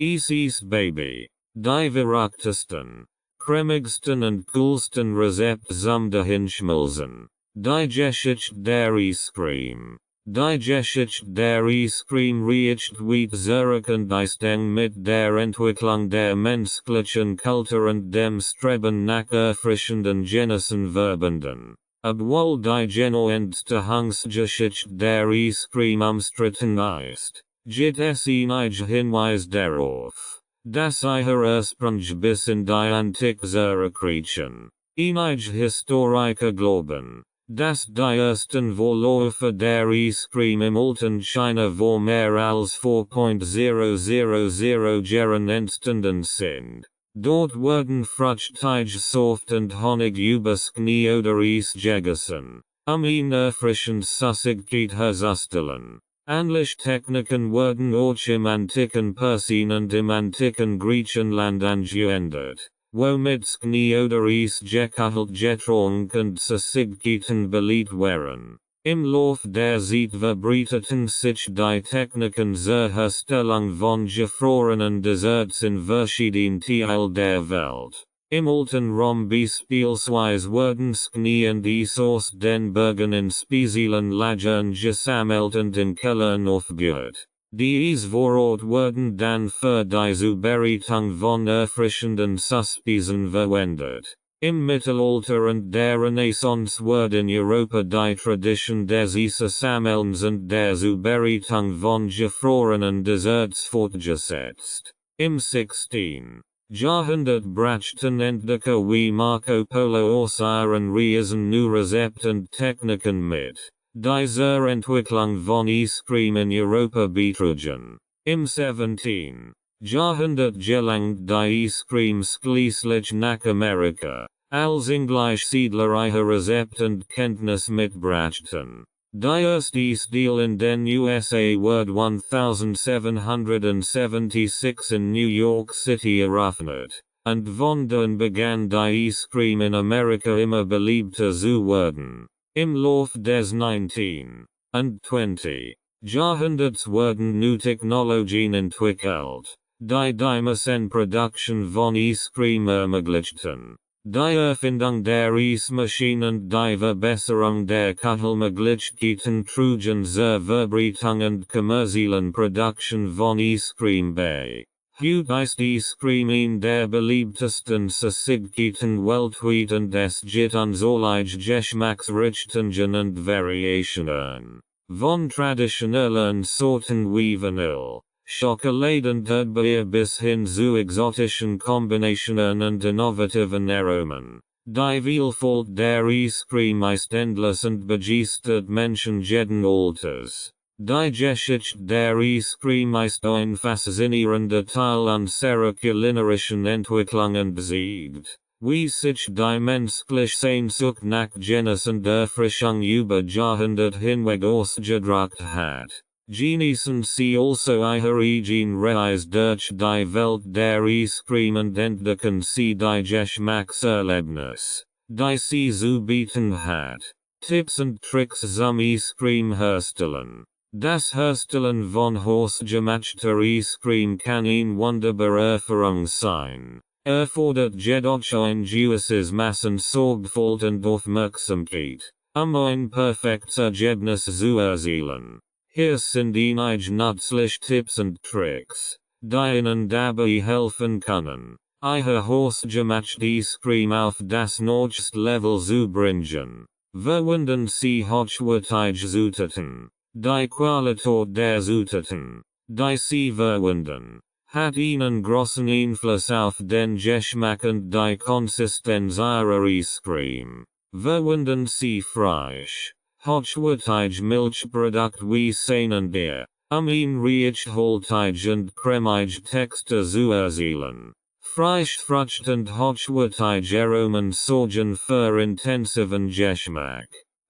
EIS EIS BABY. Die verrücktesten, cremigsten und coolsten Rezepte zum Dahinschmelzen. Die Geschichte der Eiscreme. Die Geschichte der Eiscreme reicht weit, zurück und Einsteigen mit der Entwicklung der menschlichen Kultur und dem Streben nach erfrischenden Genüssen verbunden. Obwohl die genaue Entstehungsgeschichte der Eiscreme umstritten ist, gibt es einige Hinweise darauf, dass ihre Ursprünge bis in die Antike zurückreichen. Einige Historiker glauben, dass die ersten Vorläufer der Eiscreme im alten China vor mehr als 4.000 Jahren entstanden sind. Dort wurden Fruchtteig, Saft und Honig übers Knie oder Eis gegessen, ein erfrischend Süßigkeit herzustellen. Ähnliche Techniken wurden auch im antiken Persien und im antiken Griechenland angewendet, womit Knie oder Eis gekühlt, getrunken und Süßigkeiten belegt waren. Im Lauf der Zeit verbreiteten sich die Techniken zur Herstellung von gefrorenen Desserts in verschiedenen Teilen der Welt. Im alten Rom beispielsweise wurden Knie und Eis aus den Bergen in speziellen Lagern gesammelt und in Kellern aufgebaut. Die Eis vor Ort wurden dann für die Zubereitung von erfrischenden Süßspeisen verwendet. Im Mittelalter und der Renaissance wurde in Europa die Tradition des Eissammelns und der Zubereitung von gefrorenen Desserts fortgesetzt. Im 16. Jahrhundert brachten Entdecker wie Marco Polo aus ihren Reisen neue Rezepte und Techniken mit, die zur Entwicklung von Eiscreme in Europa beitrugen. Im 17. Jahrhundert gelangt die Eiscreme schließlich nach Amerika, als Englischsiedler ihre Rezepte und Kenntnis mitbrachten. Die erste Eisdiele in den USA wurde 1776 in New York City eröffnet, und von da an begann die Eiscreme in Amerika immer beliebter zu werden. Im Lauf des 19. und 20. Jahrhunderts wurden neue Technologien entwickelt, die Massenproduktion von Eiscreme ermöglichten. Die Erfindung der Eismaschine und die Verbesserung der Kühlmöglichkeiten trugen zur Verbreitung und kommerziellen Produktion von Eiscreme bei. Heute ist Eiscreme eine der beliebtesten Süßigkeiten weltweit und es gibt unzählige Geschmacksrichtungen und Variationen. Von traditionellen Sorten wie Vanille, Schokolade und Erdbeer bis hin zu exotischen Kombinationen und innovativen Aromen. Die Vielfalt der Eiscreme ist endlos und begeistert Menschen jeden Alters. Die Geschichte der Eiscreme ist ein faszinierender Teil unserer kulinarischen Entwicklung und besiegt, wie sich die menschliche Sehnsucht nach Genuss und Erfrischung über Jahrhunderte hinweg ausgedrückt hat. Genüssen Sie also ihre eigene Reise durch die Welt der Eiscreme und entdecken Sie die Geschmackserlebnis, die sie zu bieten hat. Tipps und Tricks zum Eiscreme herstellen. Das Herstellen von hausgemachter Eiscreme kann eine wunderbare Erfahrung sein. Erfordert jedoch ein gewisses Maß an Sorgfalt und Aufmerksamkeit, ein perfektes Ergebnis zu erzielen. Hier sind einige nützliche Tipps und Tricks, die Ihnen dabei helfen können, Ihr hausgemachte Eiscreme auf das nächste Level zu bringen. Verwenden Sie hochwertige Zutaten. Die Qualität der Zutaten, die Sie verwenden, hat einen großen Einfluss auf den Geschmack und die Konsistenz Ihrer Eiscreme. Verwenden Sie frisch, hochwertige Milchprodukte wie Seinebier, ein reichhaltige und cremige Textur zu erzielen. Frisch Frucht und hochwertige Aromen sorgen für intensiven Geschmack.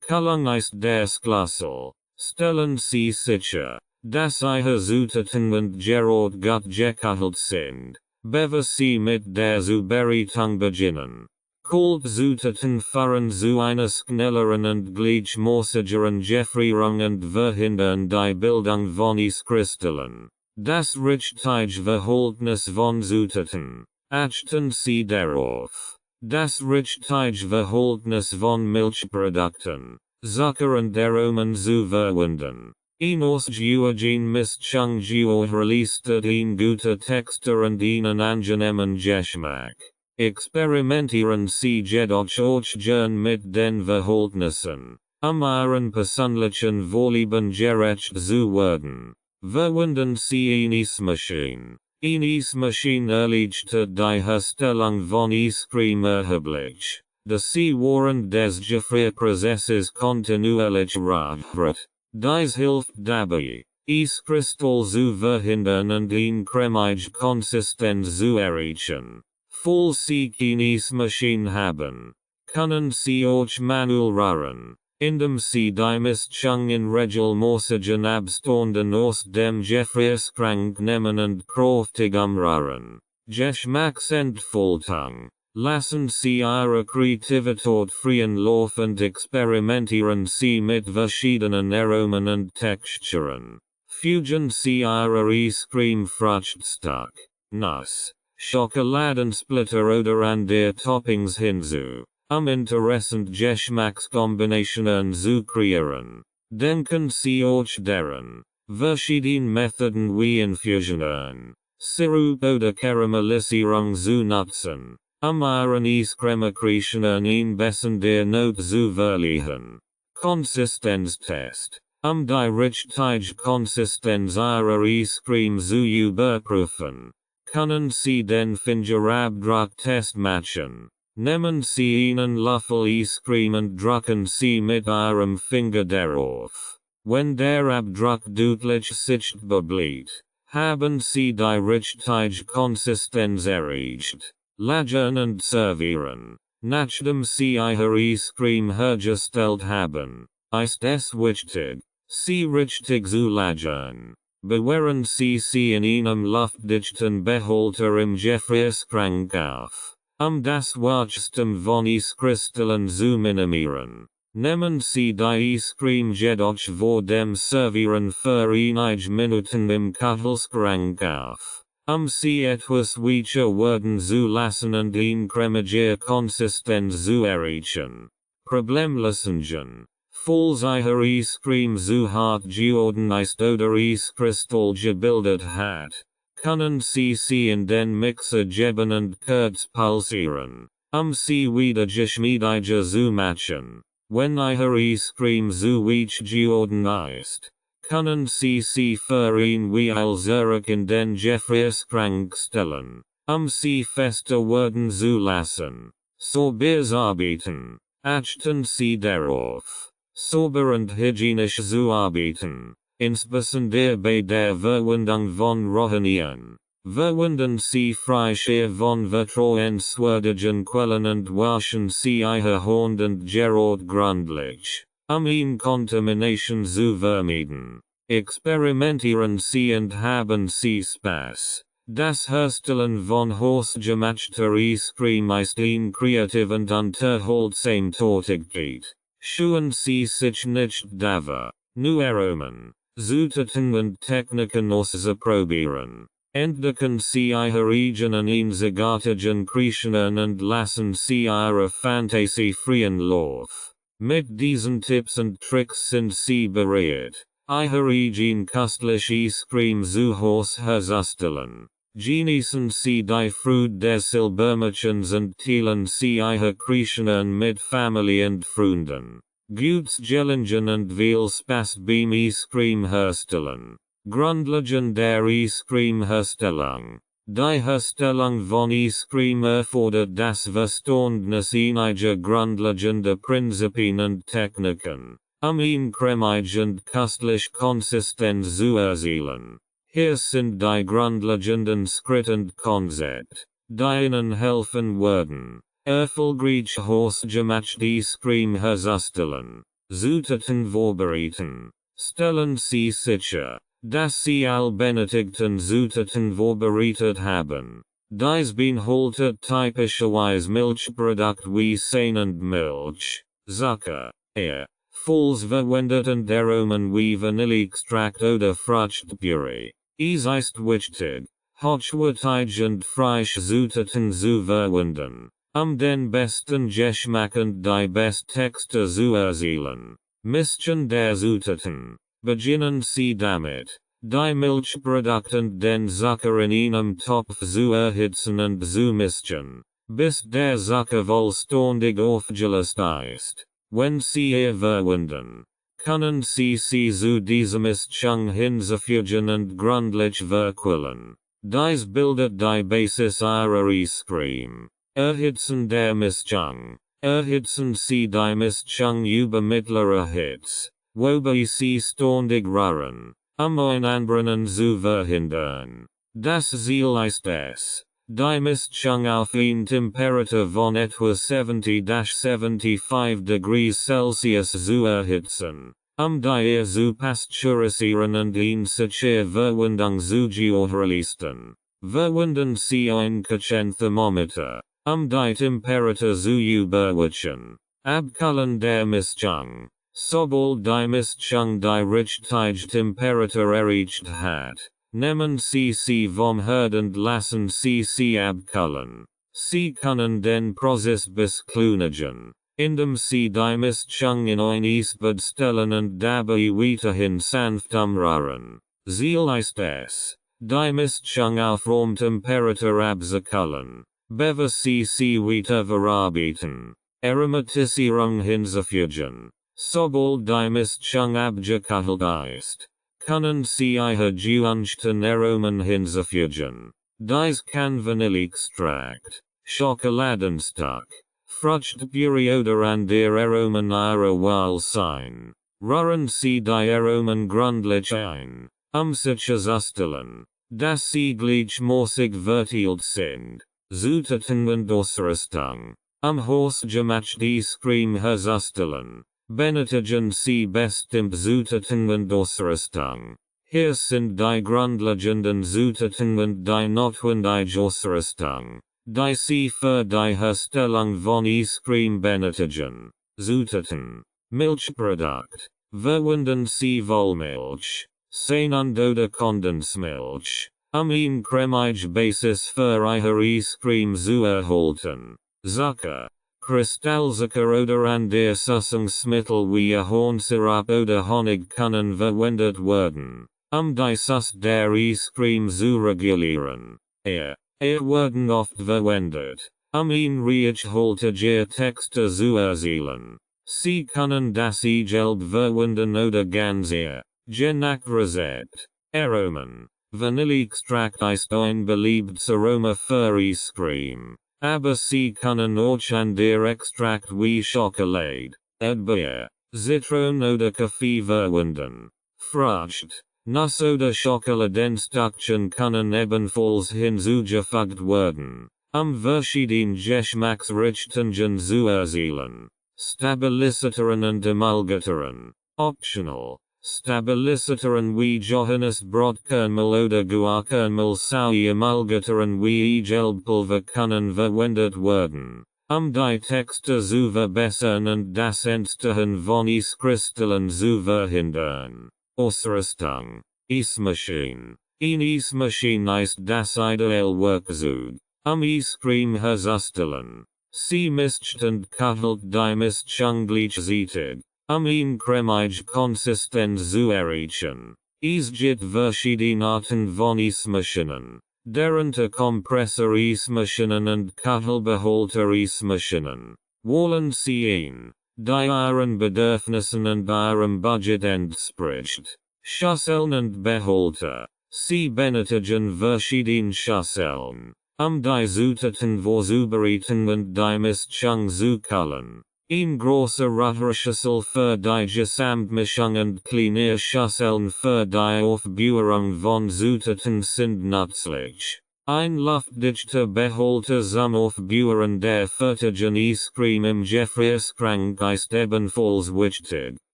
Kühlung ist der Schlüssel. Stellen Sie sicher, dass Ihre Zutaten und Gerard gut gekühlt sind, bevor Sie mit der Zubereitung beginnen. Kalt Zutaten führen zu einer schnelleren und gleichmäßigeren Gefrierung und verhindern die Bildung von Eiskristallen. Das Richtige Verhältnis von Zutaten, Achten Sie darauf. Das Richtige Verhältnis von Milchprodukten, Zucker und Aromen zu verbunden. Ausgewogen Mischung leistet ein guter Textur und einen angenehmen Geschmack. Experimentieren Sie jedoch auch gern mit den Verhältnissen, Ihren persönlichen Vorlieben gerecht zu werden. Verwenden Sie eine Eismaschine. Eine Eismaschine erleichtert die Herstellung von Eiscreme erheblich. Sie während des Gefrierprozesses kontinuierlich reicht. Dies hilft dabei, Eiskristall zu verhindern und eine cremige Konsistenz zu erreichen. Falls Sie keine Eismaschine haben, können Sie auch manuell rühren, indem Sie die Mischung in regelmäßigen Abständen aus dem Gefrierschrank nehmen und kräftig umrühren. Geschmacksentfaltung. Lassen Sie Ihre Kreativität freien Lauf und experimentieren Sie mit verschiedenen Aromen und Texturen. Fügen Sie Ihre Eiscreme fruchtstark, nass, Schokoladensplitter oder andere Toppings hinzu, interessant Geschmackskombinationen zu kreieren. Denken Sie auch daran, verschiedene Methoden wie Infusionen, Sirup oder Karamellisierung zu nutzen. Ihren Eiscreme-Kreationen ein bisschen der Not zu verleihen. Konsistenztest. Die richtige Konsistenz Ihrer Eiscreme zu überprüfen, können Sie den Fingerabdruck-Test machen. Nehmen Sie einen Löffel Eiscreme und drücken Sie mit Ihrem Finger darauf. Wenn der Abdruck deutlich sichtbar bleibt, haben Sie die richtige Konsistenz erreicht. Lagern und servieren. Nachdem Sie Ihre Eiscreme hergestellt haben, ist es wichtig, Sie richtig zu lagern. Bewahren Sie sie in einem luftdichten Behälter im Gefrierschrank auf, das Wachstum von Eiskristallen zu minimieren. Nehmen Sie die Eiscreme jedoch vor dem Servieren für einige Minuten im Kühlschrank auf. Sie etwas weicher werden zu lassen und eine cremige Konsistenz zu erreichen. Problemlösungen. Falls Ihre Eiscreme zu hart geworden ist oder Eiskristall gebildet hat, können Sie sie in den Mixer geben und kurz pulsieren, sie wieder geschmeidiger zu machen. Wenn Ihre Eiscreme zu weich geworden ist, können Sie sie für ein Weile zurück in den Gefrierschrank stellen, sie fester werden zu lassen. Sauberes Arbeiten. Achten Sie darauf, sauber und hygienisch zu arbeiten, insbesondere bei der Verwendung von Rohöl. Verwenden Sie Freischär von vertrauenswürdigen Quellen und waschen Sie Ihr Hände und Gerät gründlich, eine Kontamination zu vermeiden. Experimentieren Sie und haben Sie Spaß. Das Herstellen von hausgemachter Eiscreme ist ein kreativ und unterhaltsam Tätigkeit. Schuhen Sie sich nicht davor, nur Aromen, Zutaten und Techniken auszuprobieren. Entdecken Sie Ihre eigenen einzigartigen Kreationen und lassen Sie Ihre Fantasie freien Lauf. Mit diesen Tipps und Tricks sind Sie bereit, Ihre eigene köstliche Eiscreme zu Hause herzustellen. Genießen Sie die Freude des Silbermärchens und teilen Sie Ihre Kreationen mit Familie und Freunden. Gutes Gelingen und viel Spaß beim Eiscreme herstellen. Grundlagen der Eiscreme Herstellung. Die Herstellung von Eiscreme erfordert das Verständnis einiger grundlegender Prinzipien und Techniken, eine cremige und köstliche Konsistenz zu erzielen. Hier sind die grundlegenden Schritte und Konzepte, die Ihnen helfen werden, erfolgreich hausgemachte Eiscreme herzustellen. Zutaten vorbereiten. Stellen Sie sicher, dass Sie all benötigten Zutaten vorbereitet haben. Dies beinhaltet typischerweise Milchprodukt wie Sahne und Milch, Zucker, Eier, falls verwendet und Aromen wie Vanilleextrakt oder Fruchtpüree. Es ist wichtig, hochwertig und frisch Zutaten zu verwenden, den besten Geschmack und die beste Textur zu erzielen. Mischen der Zutaten. Beginnen Sie damit, die Milchprodukte und den Zucker in einem Topf zu erhitzen und zu mischen, bis der Zucker vollständig aufgelöst ist. Wenn Sie verwenden, können Sie zu dieser Mischung hinzufügen und gründlich verquillen. Dies bildet die Basis ihrer Eiscreme. Erhitzen der Mischung. Erhitzen Sie die Mischung über mittlere Hitze, wobei Sie ständig rühren, ein Anbrennen zu verhindern. Das Ziel ist es, die Mischung auf eine Temperatur von etwa 70-75 degrees Celsius zu erhitzen, die zu pasteurisieren und eine sichere Verwendung zu gewährleisten. Verwenden Sie ein Küchenthermometer, die Temperatur zu überwachen. Abkühlen der Mischung. Sobald die Mischung die richtige Temperatur erreicht hat, nehmen Sie sie vom Herd und lassen Sie sie abkühlen. Sie können den Prozess beschleunigen, indem Sie die Mischung in ein Eisbad stellen und dabei weiterhin sanft umrühren. Ziel ist es, die Mischung auf Raumtemperatur abzukühlen, bevor Sie sie weiter verarbeiten. Aromatisierung hinzufügen. Sobald die Mischung abgekühlt ist, können Sie ihre gewünschten Aromen hinzufügen. Dies kann Vanilleextrakt, Schokoladenstock, Fruchtpüree oder andere Aromen ihrer Wahl sein. Rühren Sie die Aromen gründlich ein, sicherzustellen, dass sie gleichmäßig verteilt sind. Zutaten und Ausrüstung. Hausgemachte Eiscreme herzustellen, benötigen Sie bestimmt Zutaten und Ausrüstung. Hier sind die grundlegenden Zutaten und die notwendige Ausrüstung, die Sie für die Herstellung von Eiscreme benötigen. Zutaten. Milchprodukt. Verwenden Sie Vollmilch, Sahne oder Kondensmilch, eine cremige Basis für ihre Eiscreme zu erhalten. Zucker, Kristallzucker oder andere Süßungsmittel wie Ahornsirup oder Honig können verwendet werden, die Süß der Eiscreme zu regulieren. Werden oft verwendet, eine reichhaltige Textur zu erzielen. Sie können das gelb verwenden oder ganz je nach Rezept. Aromen. Vanilleextrakt ist ein beliebtes Aroma für Eiscreme. Aber Sie können auch andere Extrakt wie Schokolade, Erdbeer, Zitron oder Kaffee verwenden. Frucht, Nuss oder Schokoladenstückchen können ebenfalls hinzugefügt werden, verschiedene Geschmacksrichtungen zu erzielen. Stabilisatoren und Emulgatoren. Optional. Stabilisatoren wie Johannes Brotkernmehl oder Guarkernmehl sowie Emulgatoren wie Gelbpulver können verwendet werden, die Textur zu verbessern und das Entstehen von Eiskristallen zu verhindern. Ausrüstung. Eismaschine. Eine Eismaschine ist das ideale Werkzeug, Eiscreme herzustellen. Sie mischt und kühlt die Mischung gleichzeitig, eine cremige Konsistenz zu erreichen. Es gibt verschiedene Arten von Eismaschinen, darunter Kompressor-Eismaschinen und Kühlbehälter-Eismaschinen. Wollen Sie ein, die Ihren Bedürfnissen und Ihrem Budget entspricht? Schüsseln und Behälter. Sie benötigen verschiedene Schüsseln, die Zutaten vorzubereiten und die Mischung zu kühlen. Ein großer Rührschüssel für die Gesamtmischung und kleine Schüsseln für die Aufbewahrung von Zutaten sind nützlich. Ein luftdichter Behälter zum Aufbewahren der fertigen Eiscreme im Gefrierschrank ist ebenfalls wichtig.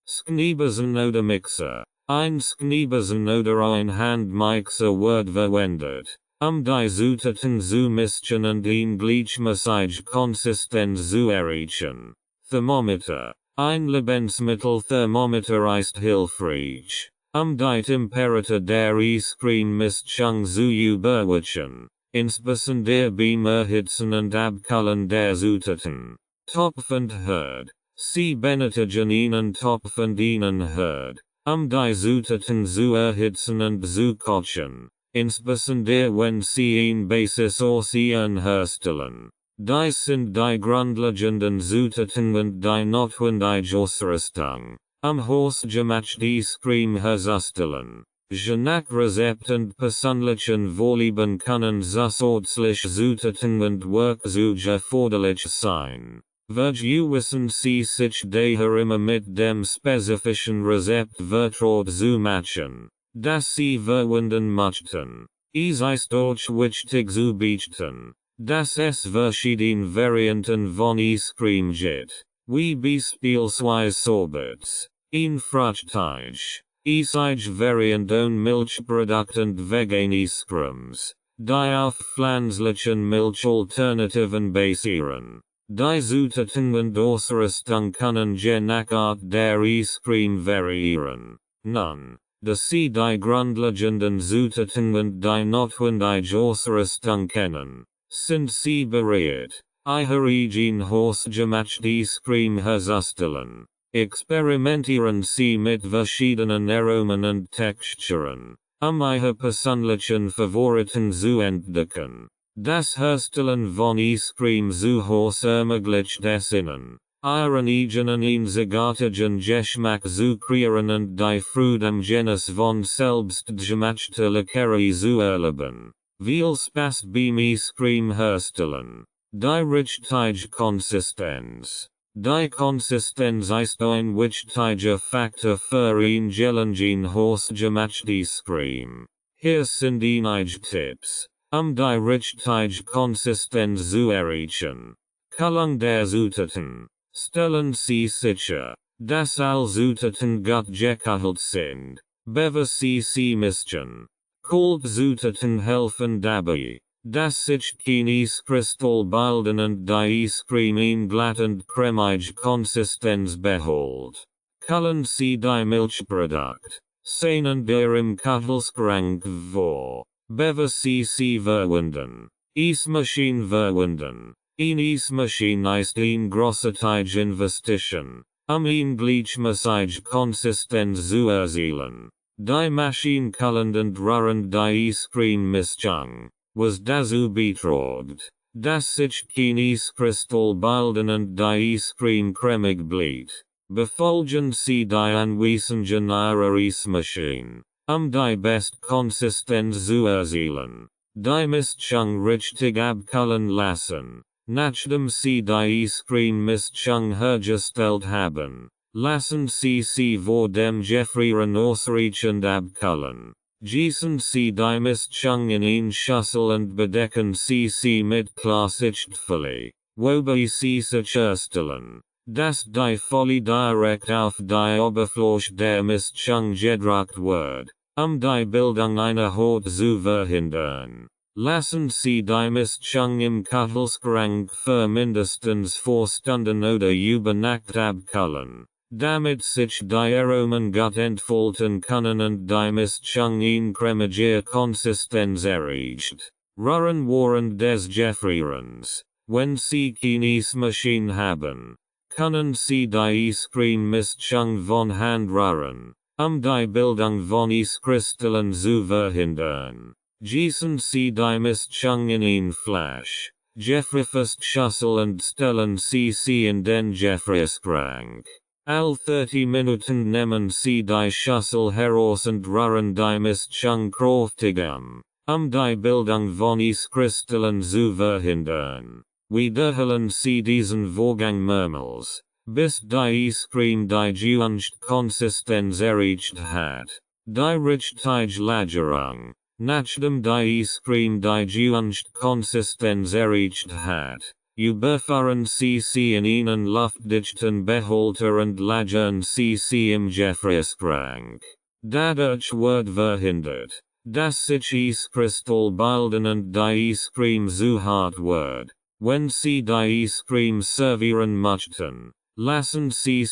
Schneebesen oder Mixer. Ein Schneebesen oder ein Handmixer wird verwendet, die Zutaten zu mischen und eine gleichmäßige Konsistenz zu erreichen. Thermometer. Ein Lebensmittelthermometer ist hilfreich, Deit Imperator der Eiscreme Mischung zu Überwischen, insbesondere beim Erhitzen und Abkühlen der Zutaten. Topf und Herd. Sie benötigen einen Topf und einen Herd, die Zutaten zu erhitzen und zu kochen, insbesondere wenn sie ein Basis aus ihren herstellen. Dies sind die grundlegenden Zutaten und die notwendige Ausrüstung, hausgemachte Eiscreme herzustellen. Je nach Rezept und persönlichen Vorlieben können zusätzliche Zutaten und Werkzeuge erforderlich sein. Wird wissen Sie sich daher immer mit dem spezifischen Rezept vertraut zu machen, das Sie verwenden möchten. Es ist auch wichtig zu beachten, dass es verschiedene Varianten von Eiscreme gibt, wie beispielsweise Sorbets, ein Fruchtig, eisige Variant ohne Milchprodukt und vegan Eiscremes, die auf pflanzlichen Milchalternativen basieren. Die Zutaten und Ausrüstung können je nach Art der Eiscreme variieren. Nun, da Sie die grundlegenden Zutaten und die notwendige Ausrüstung kennen, sind Sie bereit, Ihre eigene hausgemachte Eiscreme herzustellen. Experimentieren Sie mit verschiedenen Aromen und Texturen, Ihre persönlichen Favoriten zu entdecken. Das Herstellen von Eiscreme zu Hause ermöglicht es Ihnen, Ihren eigenen einzigartigen Geschmack zu kreieren und die Freude am Genuss von selbstgemachter Leckerei zu erleben. Viel Spaß beim Eiscreme herstellen. Die richtige Konsistenz. Die Konsistenz ist ein wichtiger Faktor für ein gelungen hausgemachte Eiscreme. Hier sind einige Tipps, die richtige Konsistenz zu erreichen. Kühlung der Zutaten. Stellen Sie sicher, dass alle Zutaten gut gekühlt sind, bevor Sie mischen. Kalte Zutaten helfen dabei, dass sich kein Eiskristall bilden und die Eiscreme eine glatt und cremige Konsistenz behält. Kühlen Sie die Milchprodukt, seien der im Kühlschrank vor, bevor Sie verwenden. Eismaschine verwenden. Eine Eismaschine ist eine großartige Investition, eine gleichmäßige Konsistenz zu erzielen. Die Maschine kühlt und rührt die Eiscreme-Mischung, was dazu beiträgt, dass sich kein Eiskristall bilden und die Eiscreme cremig bleibt. Befolgen Sie die Anweisungen Ihrer Eismaschine, die beste Konsistenz zu erzielen. Die Mischung richtig abkühlen lassen. Nachdem Sie die Eiscreme-Mischung hergestellt haben, lassen Sie sie vor dem Gefrieren ausreichend abkühlen. Gießen Sie die Mischung in eine Schüssel und bedecken Sie mit Klarsichtfolie, wobei Sie sicherstellen, dass die Folie direkt auf die Oberfläche der Mischung gedruckt wird, die Bildung einer Haut zu verhindern. Lassen Sie die Mischung im Kühlschrank für mindestens 4 Stunden oder über Nacht abkühlen, damit sich die Aromen gut entfalten können und die Mischung eine cremige Konsistenz erreicht. Rühren während des Gefrierens. Wenn Sie keine Eismaschine haben, können Sie die Eiscreme-Mischung von Hand rühren, die Bildung von Eiskristallen zu verhindern. Gießen Sie die Mischung in ein Flasch, Gefrierfest Schüssel und stellen Sie in den Gefrierschrank. All 30 Minuten nehmen Sie die Schüssel heraus und rühren die Mischung kräftig die Bildung von Eiskristallen zu verhindern. Wiederholen Sie diesen Vorgang mehrmals, bis die Eiscreme die gewünschte Konsistenz erreicht hat. Die richtige Lagerung. Nachdem die Eiscreme die gewünschte Konsistenz erreicht hat, überfahren Sie in einen luftdichten Behälter und lagern Sie im Gefrierschrank. Dadurch wird verhindert, dass sich Eiskristall bilden und die Eiscreme zu hart wird. Wenn Sie die Eiscreme servieren möchten, lassen Sie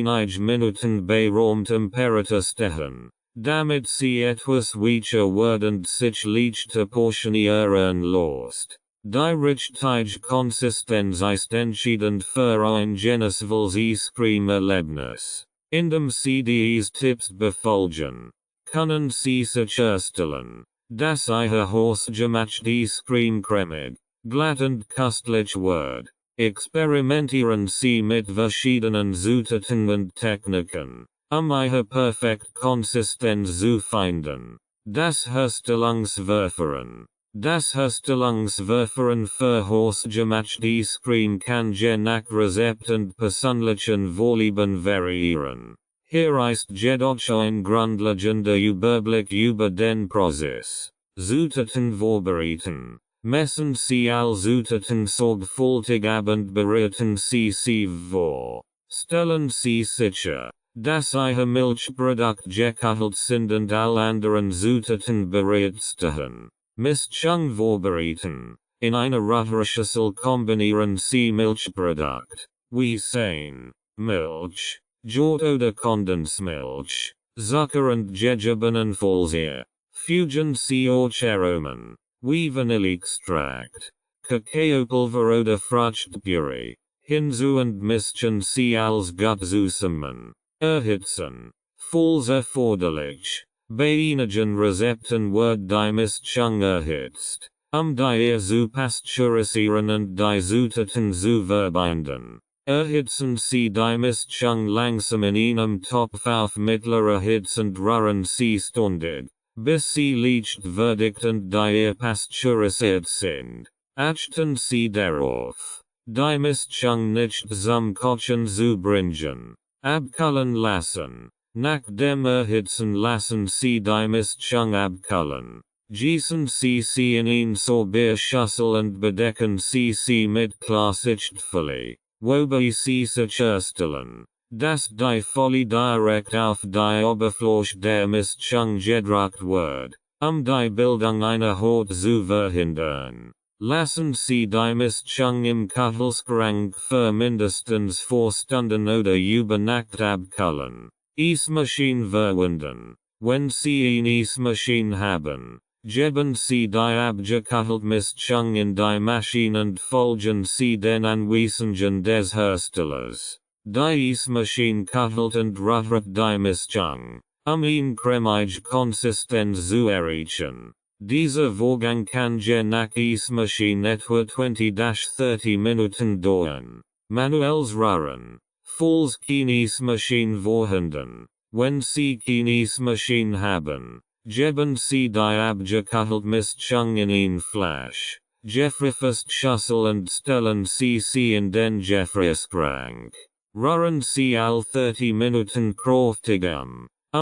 einige Minuten bei Raumtemperatur stehen. Damit sie etwas weicher werdend sich leichter portionieren lost. Die Richtige Konsistenz ist entscheidend für ein genießvolles Eiscreme-Erlebnis. Indem sie dies Tipps befolgen, können sie sicherstellen, dass ihr hausgemachte Eiscreme cremig, glatt und köstlich wird. Experimentieren sie mit verschiedenen Zutaten und Techniken, ihre perfekt Konsistenz zu finden. Das Herstellungsverfahren für hausgemachte Eiscreme kann je nach Rezept und persönlichen Vorlieben variieren. Hier ist jedoch ein grundlegender Überblick über den Prozess. Zutaten vorbereiten. Messen Sie alle Zutaten sorgfältig ab und bereiten Sie sie vor. Stellen Sie sicher, dass Ihr Milchprodukt gekühlt sind und alle anderen Zutaten bereits stehen. Mischung vorbereiten. In einer Rotschüssel kombinieren Sie Milchprodukt, wie sehen, Milch, Jod oder Kondensmilch, Zucker und Gegebenenfalls Fügen Sie auch Aromen, wie Vanilleextrakt, Kakaopulver oder Fruchtpüree, hinzu und mischen Sie alles gut zusammen. Erhitzen. Falls erforderlich. Bei einigen Rezepten wird die Mischung erhitzt, die zu pasteurisieren und die Zutaten zu verbinden. Erhitzen Sie die Mischung langsam in einem Topf auf mittlerer Hitze und rühren Sie ständig, bis sie leicht verdichtet und die pasteurisiert sind. Achten Sie darauf, die Mischung nicht zum Kochen zu bringen. Abkühlen lassen. Nach dem Erhitzen lassen Sie die Mischung abkühlen. Gießen Sie sie in eine Sorbetschüssel und bedecken Sie sie mit Klarsichtfolie, wobei Sie sicherstellen, dass die Folie direkt auf die Oberfläche der Mischung gedruckt wird, die Bildung einer Haut zu verhindern. Lassen Sie die Mischung im Kühlschrank für mindestens 4 Stunden oder über Nacht abkühlen. Eismaschine verwenden. Wenn Sie eine Eismaschine haben, geben Sie die abgekühlte Mischung in die Maschine und folgen Sie den Anweisungen des Herstellers. Die Eismaschine kühlt und rührt die Mischung, eine cremige Konsistenz zu erreichen. Dieser Vorgang kann je nach Eismaschine etwa 20-30 Minuten dauern. Manuelles Rühren. Falls keine Eismaschine vorhanden. Wenn Sie keine Eismaschine haben, geben Sie die abgekühlte Mischung in ein Flasch, gefrierfeste Schüssel und stellen Sie sie in den Gefrierschrank. Rühren Sie alle 30 Minuten kräftig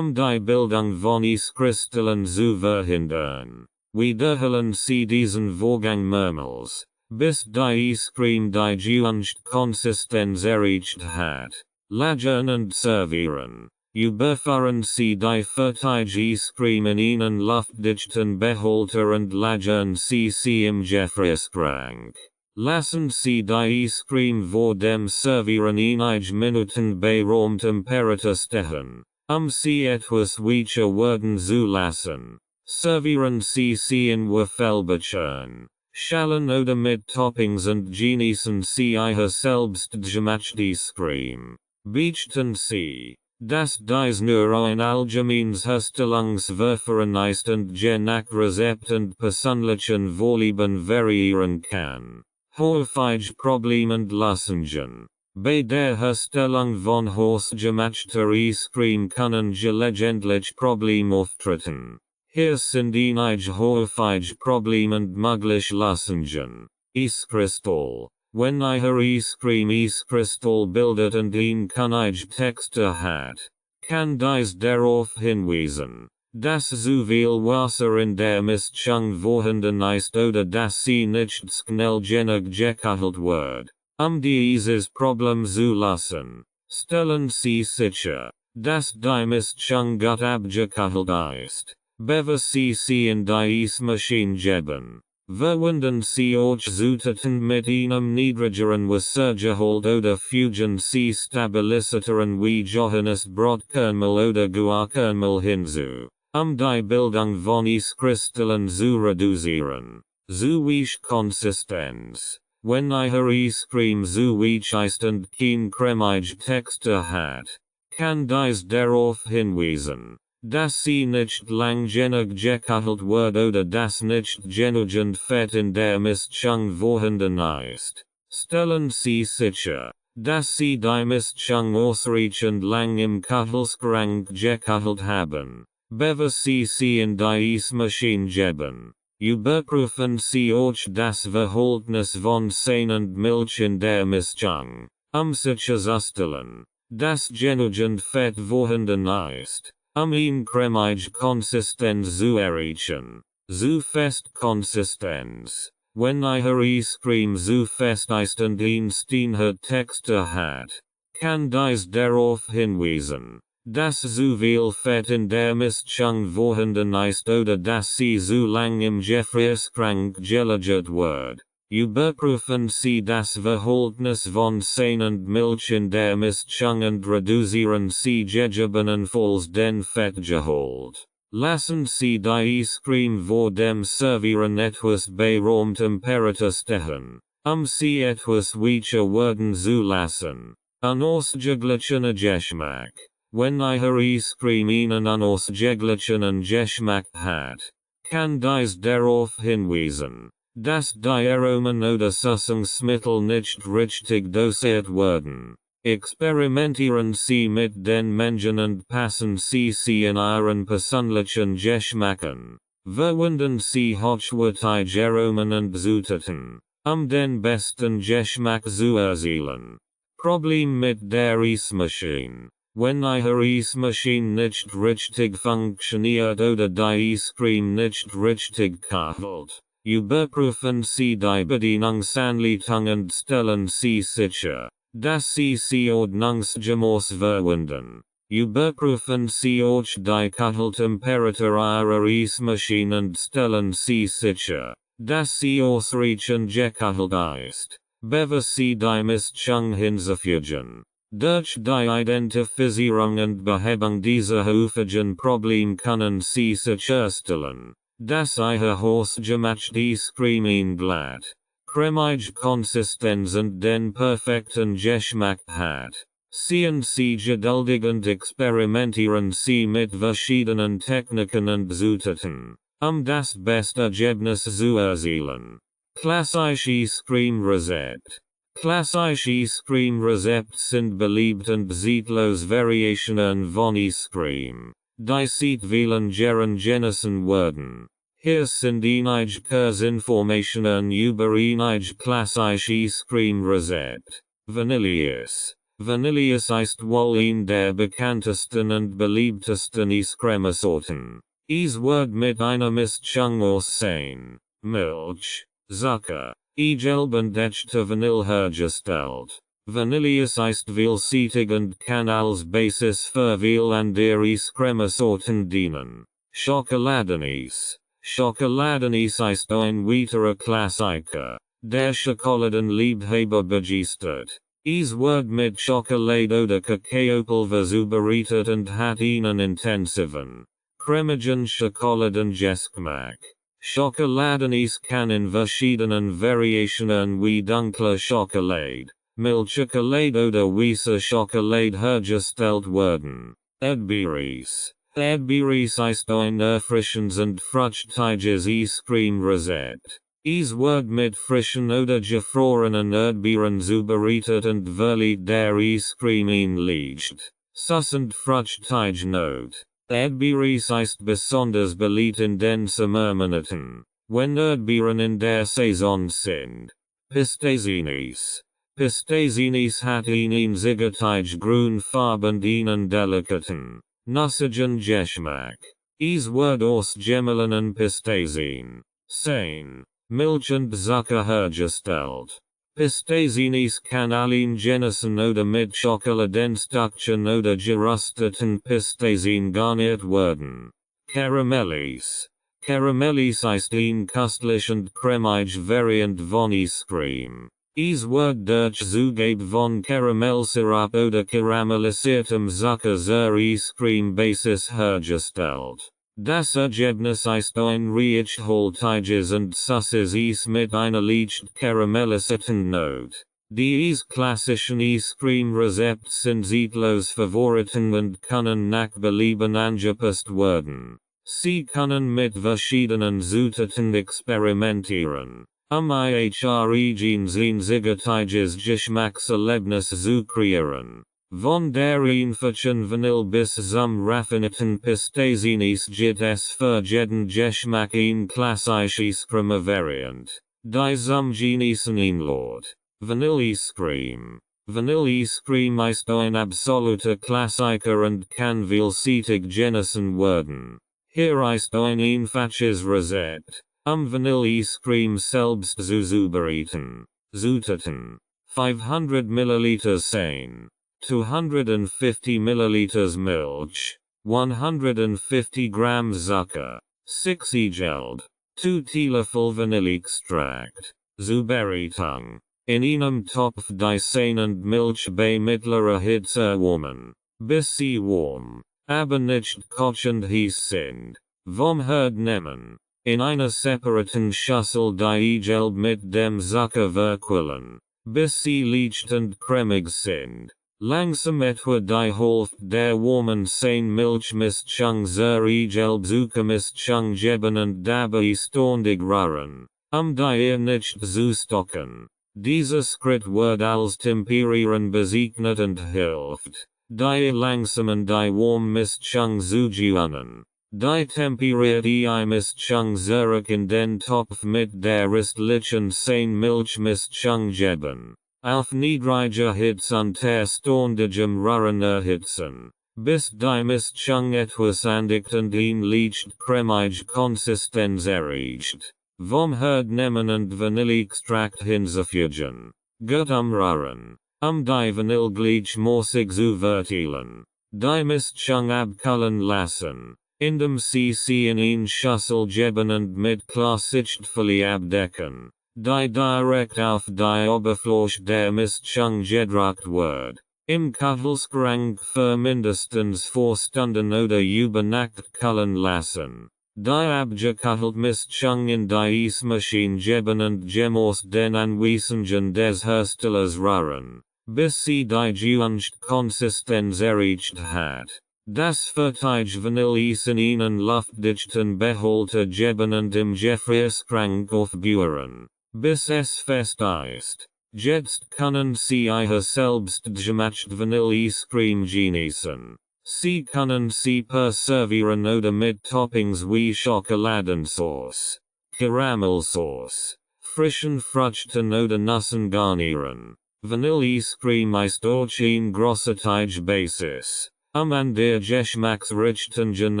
die Bildung von Eiskristallen zu verhindern. Wiederholen Sie diesen Vorgang mehrmals, bis die Eiscreme die gewünschte Konsistenz erreicht hat. Lagern und servieren. Überfahren Sie die fertige Eiscreme in einen luftdichten Behälter und lagern Sie sie im Gefrierschrank. Lassen Sie die Eiscreme vor dem Servieren einige Minuten bei Raumtemperatur stehen, sie etwas weicher werden zu lassen. Servieren Sie sie in Waffelbechern, Schalen oder mit Toppings und genießen Sie Ihr selbstgemachte Eiscreme. Beichten Sie, dass dies nur ein allgemeines Herstellungsverfahren ist und je nach Rezept und persönlichen Vorlieben variieren kann. Häufig Probleme und Lösungen. Bei der Herstellung von hausgemachter Eiscreme können gelegentlich Probleme auftreten. Hier sind einige häufig Probleme und mögliche Lösungen. Eiskristall. Wenn Ihr Eiscreme Eiskristall bildet und einige Textur hat, kann dies darauf hinweisen, dass zu viel Wasser in der Mischung vorhanden ist oder dass sie nicht schnell genug gekühlt wird. Dieses Problem zu lösen, stellen Sie sicher, dass die Mischung gut abgekühlt ist, bevor Sie sie in die Eismaschine geben. Verbunden sie auch zuteten mit einem niedrigeren Wassergehalt oder fügen sie Stabilisatoren wie Johannes Brotkernmehl oder Guarkernmehl hinzu, die Bildung von Eiskristallen zu reduzieren. Zu weich Konsistenz. Wenn ihre Eiscreme zu weich ist und kein cremige Textur hat, kann dies darauf hinweisen, dass sie nicht lang genug gekühlt wird oder dass nicht genügend Fett in der Mischung vorhanden ist. Stellen Sie sicher, dass Sie die Mischung ausreichend lang im Kühlschrank gekühlt haben, bevor Sie in die Eismaschine geben. Überprüfen Sie auch das Verhältnis von Sahne und Milch in der Mischung, sicherzustellen, dass genügend Fett vorhanden ist, eine cremige Konsistenz zu erreichen. Zu fest Konsistenz. Wenn ihre Eiscreme zu fest ist und eine steinharte Textur hat, kann dies darauf hinweisen, dass zu viel Fett in der Mischung vorhanden ist oder dass sie zu lang im Gefrierschrank gelagert wird. Überprüfen Sie das Verhältnis von Sahne und Milch in der Mischung und reduzieren Sie gegebenenfalls den Fettgehalt. Lassen Sie die Eiscreme vor dem Servieren etwas bei Raumtemperatur stehen, sie etwas weicher werden zu lassen. Ein ausgeglichener Geschmack. Wenn ihre Eiscreme einen unausgeglichenen Geschmack hat, kann dies darauf hinweisen, dass die Aromen oder Süßungsmittel nicht richtig dosiert werden. Experimentieren Sie mit den Mengen und passen Sie in Ihren persönlichen Geschmack an. Verwenden Sie hochwertige Aromen und Zutaten, den besten Geschmack zu erzielen. Problem mit der Eismaschine. Wenn ihre Eismaschine nicht richtig funktioniert oder die Eiscreme nicht richtig kühlt, überprüfen Sie die Bedienungsanleitung und stellen Sie sicher, dass Sie ordnungsgemäß verwenden. Überprüfen Sie auch die Kühltemperatur Ihrer Eismaschine und stellen Sie sicher, dass sie ausreichend gekühlt ist, bevor Sie die Mischung hinzufügen. Durch die Identifizierung und Behebung dieser häufigen Probleme können Sie sicherstellen, dass Ihre hausgemachte Eiscreme glatt, cremige Konsistenz und den perfekten Geschmack hat. Seien Sie geduldig und experimentieren Sie mit verschiedenen Techniken und Zutaten, das beste Ergebnis zu erzielen. Klassische Eiscreme Rezept. Klassische Eiscreme Rezepte sind beliebt und zeitlos Variationen von Eiscreme, die seit vielen Jahren genossen werden. Hier sind einige Kurzinformationen über einige klassische Eiscreme Rezept. Vanilleeis. Vanilleeis ist wohl ein der bekanntesten und beliebtesten Eiscremesorten. Es wird mit einer Mischung aus Sahne, Milch, Zucker, gelb und echter Vanille hergestellt. Vanilleeis ist vielseitig und kann als Basis für viel andere Eiscremesorten dienen. Schokoladeneis. Schokoladeneis ist ein weiterer Klassiker, der Schokoladenliebhaber begeistert. Es wird mit Schokolade oder Kakaopulver zubereitet und hat einen intensiven, cremigen Schokoladengeschmack. Schokoladeneis kann in verschiedenen Variationen wie dunkle Schokolade, Milchschokolade oder weiße Schokolade hergestellt werden. Erdbeereis. Erdbeereis ist ein erfrischendes und fruchtiges Eiscreme-Rezept. Es wird mit frischen oder gefrorenen Erdbeeren zubereitet und verleiht der Eiscreme ein leicht, süßend fruchtige Note. Erdbeereis ist besonders beliebt in den Sommermonaten, wenn Erdbeeren in der Saison sind. Pistazieneis. Pistazieneis hat einen einzigartige Grünfarbe und einen delikaten, nussigen Geschmack. Es wird aus Gemellenen Pistazien, Sahne, Milch und Zucker hergestellt. Pistazieneis kann allein genossen oder mit Schokoladenstückchen oder gerösteten Pistazien garniert werden. Karamelleis. Caramellisisten Kustlich und cremige Variant von Eiscreme. Es wird durch Zugabe von Karamellsyrup oder karamellisiertem Zucker zur Eiscreme Basis hergestellt. Das Ergebnis ist ein reichhaltiges und süßes Eis mit einer leicht karamellisierten Note. Die klassischen Eiscreme-Rezepte sind zeitlos Favoriten und können nach Belieben angepasst werden. Sie können mit verschiedenen Zutaten experimentieren, ein einzigartiges Geschmackserlebnis zu kreieren. Von der einfachen Vanille bis zum raffinierten Pistazieneis gibt es für jeden Geschmack ein klassisches Creme-Variant, die zum Genießen einlädt. Vanille Eiscreme. Vanille Eiscreme ist ein absoluter Klassiker und kann vielseitig genossen werden. Hier ist ein einfaches Rezept, Vanille Eiscreme selbst zuzubereiten. Zutaten: 500 ml Sahne, 250 ml Milch, 150 g Zucker, 6 Egeld, 2 Teelöffel Vanilleextrakt. Zubereitung: in einem Topf die Sahne und Milch bei mittlerer Hitze erwärmen, bis sie warm, aber nicht kochend heiß sind. Vom Herd nehmen. In einer separaten Schüssel die Egeld mit dem Zucker verquillen, bis sie leicht und cremig sind. Langsam etwa die Hälfte der warmen Sahne-Milch-Mischung zur Egeld-Zucker-Mischung geben und dabei ständig rühren, die nicht zu stocken. Dieser Schritt wird als Temperieren bezeichnet und hilft, die langsamen die Warm-Mischung zu gewöhnen. Die temperierte Ei-Mischung zurück in den Topf mit der restlichen Sahne-Milch-Mischung geben. Auf niedriger Hitze unter ständigem Rühren erhitzen, bis die Mischung etwas andickt und eine leicht cremige Konsistenz erreicht. Vom Herd nehmen und Vanilleextrakt hinzufügen. Gut umrühren, die Vanille gleichmäßig zu verteilen. Die Mischung abkühlen lassen, indem sie in eine Schüssel geben und mit Klarsichtfolie abdecken, die direkt auf die Oberfläche der Mischung gedruckt wird. Im Kühlschrank für mindestens 4 Stunden oder über Nacht kühlen lassen. Die abgekühlte Mischung in die Eismaschine geben und gemäß den Anweisungen des Herstellers rühren, bis sie die gewünschte Konsistenz erreicht hat. Das fertige Vanilleeis in einen luftdichten Behälter geben und im Gefrierschrank aufbewahren, bis es fest ist. Jetzt können Sie Ihr selbstgemachte Vanille-Eiscreme genießen. Sie können sie servieren oder mit Toppings wie Schokoladensauce, Karamellsauce, frischen Früchten oder Nüssen garnieren. Vanille-Eiscreme ist durch ein großartige Basis, an der Geschmacksrichtungen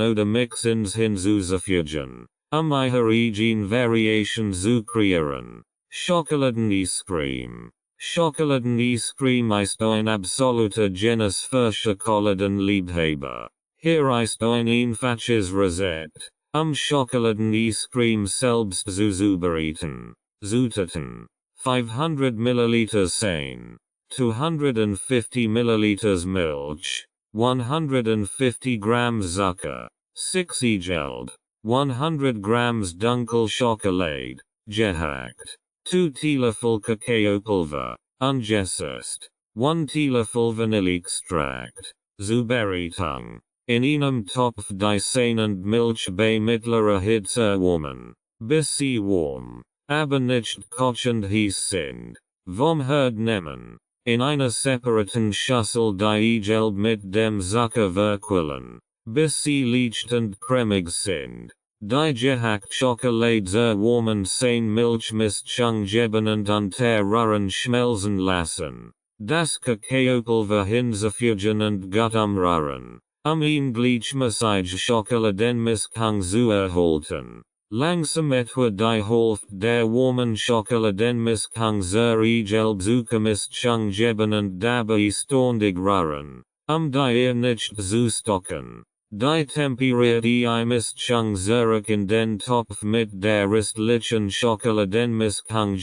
oder Mixins hinzuzufügen, ihre eigene Variation zu kreieren. Schokoladen-Eiscreme. Schokoladen-Eiscreme ist ein absoluter Genuss für Schokoladenliebhaber. Hier ist ein einfaches Rezept, Schokoladen-Eiscreme selbst zuzubereiten. Zutaten: 500 ml Sahne, 250 ml Milch, 150 g Zucker, 6 Egeld, 100 g Dunkelschokolade, gehackt. 2 Teelöffel Kakaopulver, ungesusst. 1 Teelöffel Vanilleextrakt. Zubereitung: in einem Topf die Sahne und Milch bei mittlerer Hitze erwärmen, bis sie warm, aber nicht kochend heiß sind. Vom Herd nehmen. In einer separaten Schüssel die Egeld mit dem Zucker verquillen, bis sie leicht und cremig sind. Die gehackte Schokolade zur warmen Sahne-Milch-Mischung geben und unter Rühren schmelzen lassen. Das Kakaopulver hinzufügen und gut umrühren, eine gleichmäßige Schokoladenmischung zu erhalten. Langsam etwa die Hälfte der warmen Schokoladenmischung zur Egeld-Zucker-Mischung geben und dabei ständig rühren, die nicht zu stocken. Die temperiert Misschung zurück in den Topf mit der restlichen Schokolade Mischung